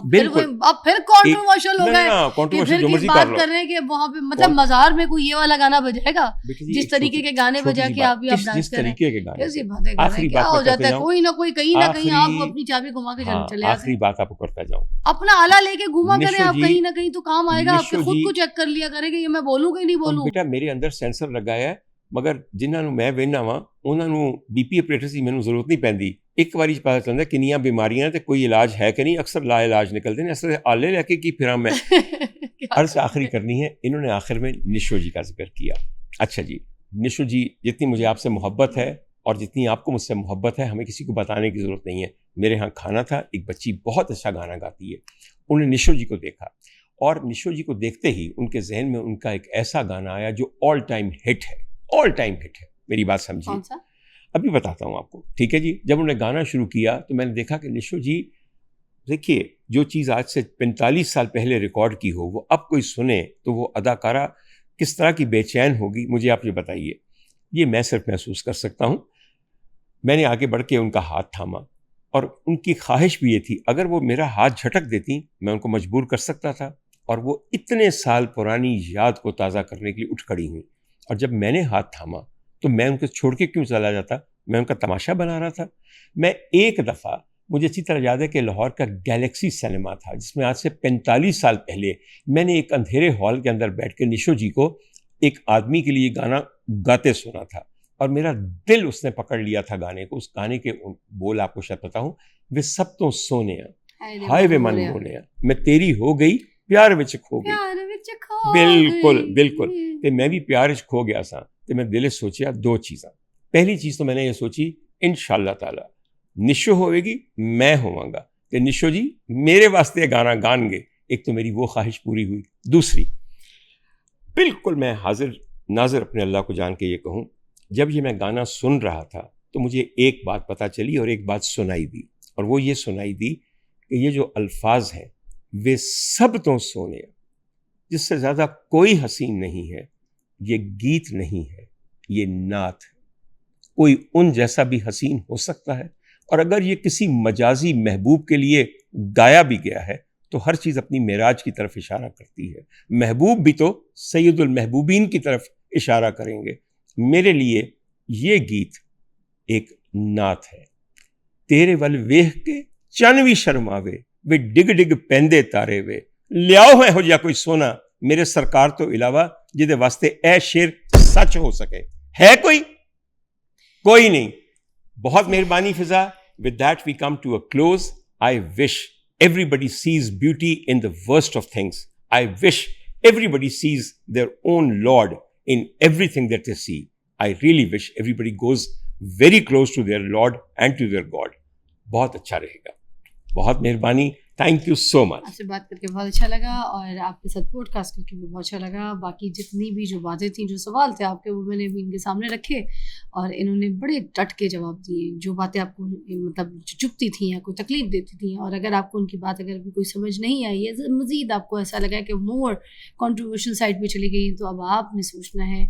بالکل آپ پھر کنٹروورشل ہو گئے کنٹروورشل جو کہ مرضی کر بات لو. کر رہے ہیں کہ وہاں پہ مطلب مزار میں کوئی یہ والا گانا بجائے گا جس طریقے کے گانے بجا کے آپ بھی آپ ڈانس کر رہے ہیں. کیسی باتیں کر رہے ہیں, کیا ہو جاتا ہے, کوئی نہ کوئی کہیں نہ کہیں آپ اپنی چابی گھما کے چلے جاتے ہیں. آخری بات آپ کو کرتا جاؤں, اپنا آلہ لے کے گھوما کریں آپ, کہیں نہ کہیں تو کام آئے گا آپ کے. خود کو چیک کر لیا کریں کہ یہ میں بولوں کہ نہیں بولوں. بیٹا میرے اندر سینسر لگایا ہے, مگر جنہاں نوں میں وینا وا انہاں نوں بی پی اپریٹر دی مینوں ضرورت نہیں پیندی. ایک واری پتا چلتا کنیاں بیماریاں تے کوئی علاج ہے کہ نہیں, اکثر لا علاج نکلتے ہیں. اصل آلے لے کے کی پھراں میں. عرض آخری کرنی ہے, انہوں نے آخر میں نشو جی کا ذکر کیا. اچھا جی, نشو جی جتنی مجھے آپ سے محبت ہے اور جتنی آپ کو مجھ سے محبت ہے, ہمیں کسی کو بتانے کی ضرورت نہیں ہے. میرے ہاں کھانا تھا, ایک بچی بہت اچھا گانا گاتی ہے, انہوں نے نشو جی کو دیکھا, اور نشو جی کو دیکھتے ہی ان کے ذہن میں ان کا ایک ایسا گانا آیا جو آل ٹائم ہٹ ہے. آل ٹائم ہٹ ہے. میری بات سمجھیے, ابھی بتاتا ہوں آپ کو, ٹھیک ہے جی. جب انہوں نے گانا شروع کیا تو میں نے دیکھا کہ نشو جی, دیکھیے جو چیز آج سے 45 سال پہلے ریکارڈ کی ہو وہ اب کوئی سنے تو وہ اداکارہ کس طرح کی بے چین ہوگی, مجھے آپ یہ بتائیے. یہ میں صرف محسوس کر سکتا ہوں. میں نے آگے بڑھ کے ان کا ہاتھ تھاما, اور ان کی خواہش بھی یہ تھی اگر وہ میرا ہاتھ جھٹک دیتی میں ان کو مجبور کر سکتا تھا, اور وہ اتنے سال پرانی یاد کو تازہ کرنے کے لیے اٹھ کھڑی ہوئی. اور جب میں نے ہاتھ تھاما تو میں ان کو چھوڑ کے کیوں چلا جاتا, میں ان کا تماشا بنا رہا تھا. میں ایک دفعہ, مجھے اچھی طرح یاد ہے کہ لاہور کا گیلیکسی سنیما تھا جس میں آج سے 45 سال پہلے میں نے ایک اندھیرے ہال کے اندر بیٹھ کے نشو جی کو ایک آدمی کے لیے گانا گاتے سنا تھا, اور میرا دل اس نے پکڑ لیا تھا گانے کو. اس گانے کے بول آپ کو شاید پتا ہوں, وہ سب تو سونے ہائے وے من مونے, میں تیری ہو گئی پیار وچ کھو گئی. بالکل بالکل, تے میں بھی پیار وچ کھو گیا سا. تے میں دل سوچیا دو چیزاں. پہلی چیز تو میں نے یہ سوچی انشاءاللہ تعالی نشو ہوئے گی میں ہوواں گا, تے نشو جی میرے واسطے گانا گان گے. ایک تو میری وہ خواہش پوری ہوئی. دوسری, بالکل میں حاضر ناظر اپنے اللہ کو جان کے یہ کہوں, جب یہ میں گانا سن رہا تھا تو مجھے ایک بات پتہ چلی اور ایک بات سنائی دی, اور وہ یہ سنائی دی کہ یہ جو الفاظ ہیں وہ سب تو سونے, جس سے زیادہ کوئی حسین نہیں ہے. یہ گیت نہیں ہے, یہ نعت ہے. کوئی ان جیسا بھی حسین ہو سکتا ہے؟ اور اگر یہ کسی مجازی محبوب کے لیے گایا بھی گیا ہے تو ہر چیز اپنی معراج کی طرف اشارہ کرتی ہے. محبوب بھی تو سید المحبوبین کی طرف اشارہ کریں گے. میرے لیے یہ گیت ایک نعت ہے. تیرے ول ویخ کے چن بھی شرماوے وے ڈگ ڈگ پیندے تارے وے لیاؤ ہے ہو جا کوئی سونا میرے سرکار تو علاوہ جدے واسطے اے شیر سچ ہو سکے. ہے کوئی نہیں. بہت مہربانی فضا. With that we come to a close. I wish everybody sees beauty in the worst of things. I wish everybody sees their own Lord in everything that they see. I really wish everybody goes very close to their Lord and to their God. بہت اچھا رہے گا. بہت مہربانی. Thank you so مچ. آپ سے بات کر کے بہت اچھا لگا اور آپ کے ساتھ پوڈ کاسٹ کر کے بھی بہت اچھا لگا. باقی جتنی بھی جو باتیں تھیں جو سوال تھے آپ کے وہ میں نے بھی ان کے سامنے رکھے اور انہوں نے بڑے ڈٹ کے جواب دیے. جو باتیں آپ کو مطلب چبھتی تھیں یا کوئی تکلیف دیتی تھیں اور اگر آپ کو ان کی بات اگر بھی کوئی سمجھ نہیں آئی ہے مزید آپ کو ایسا لگا کہ مور کنٹروورشل سائڈ پہ چلی گئی تو اب آپ نے سوچنا ہے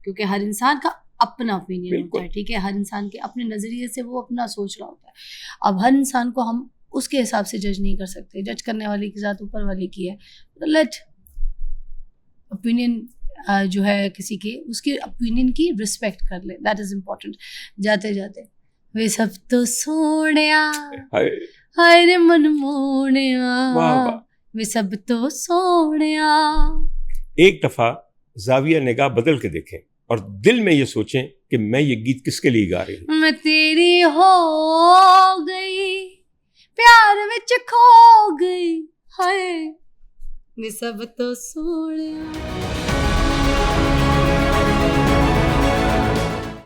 کیونکہ ہر انسان کا اپنا اوپینین ہوتا ہے. ٹھیک ہے, ہر انسان کے اپنے نظریے سے وہ اپنا سوچ رہا ہوتا ہے. اب ہر انسان کو ہم اس کے حساب سے جج نہیں کر سکتے. جج کرنے والے کی ذات اوپر والے کی ہے. لیٹ اوپینین جو ہے کسی کی اس کی اوپینین کی رسپیکٹ کر لے. That is important. جاتے جاتے وے سب تو سونیا ہائے رے من مونیا وے سب تو سونیا. ایک دفعہ زاویہ نگاہ بدل کے دیکھیں اور دل میں یہ سوچیں کہ میں یہ گیت کس کے لیے گا رہی ہوں. میں تیری ہو گئی پیار وچ کھو گئی ہائے وے سب تو سونیا.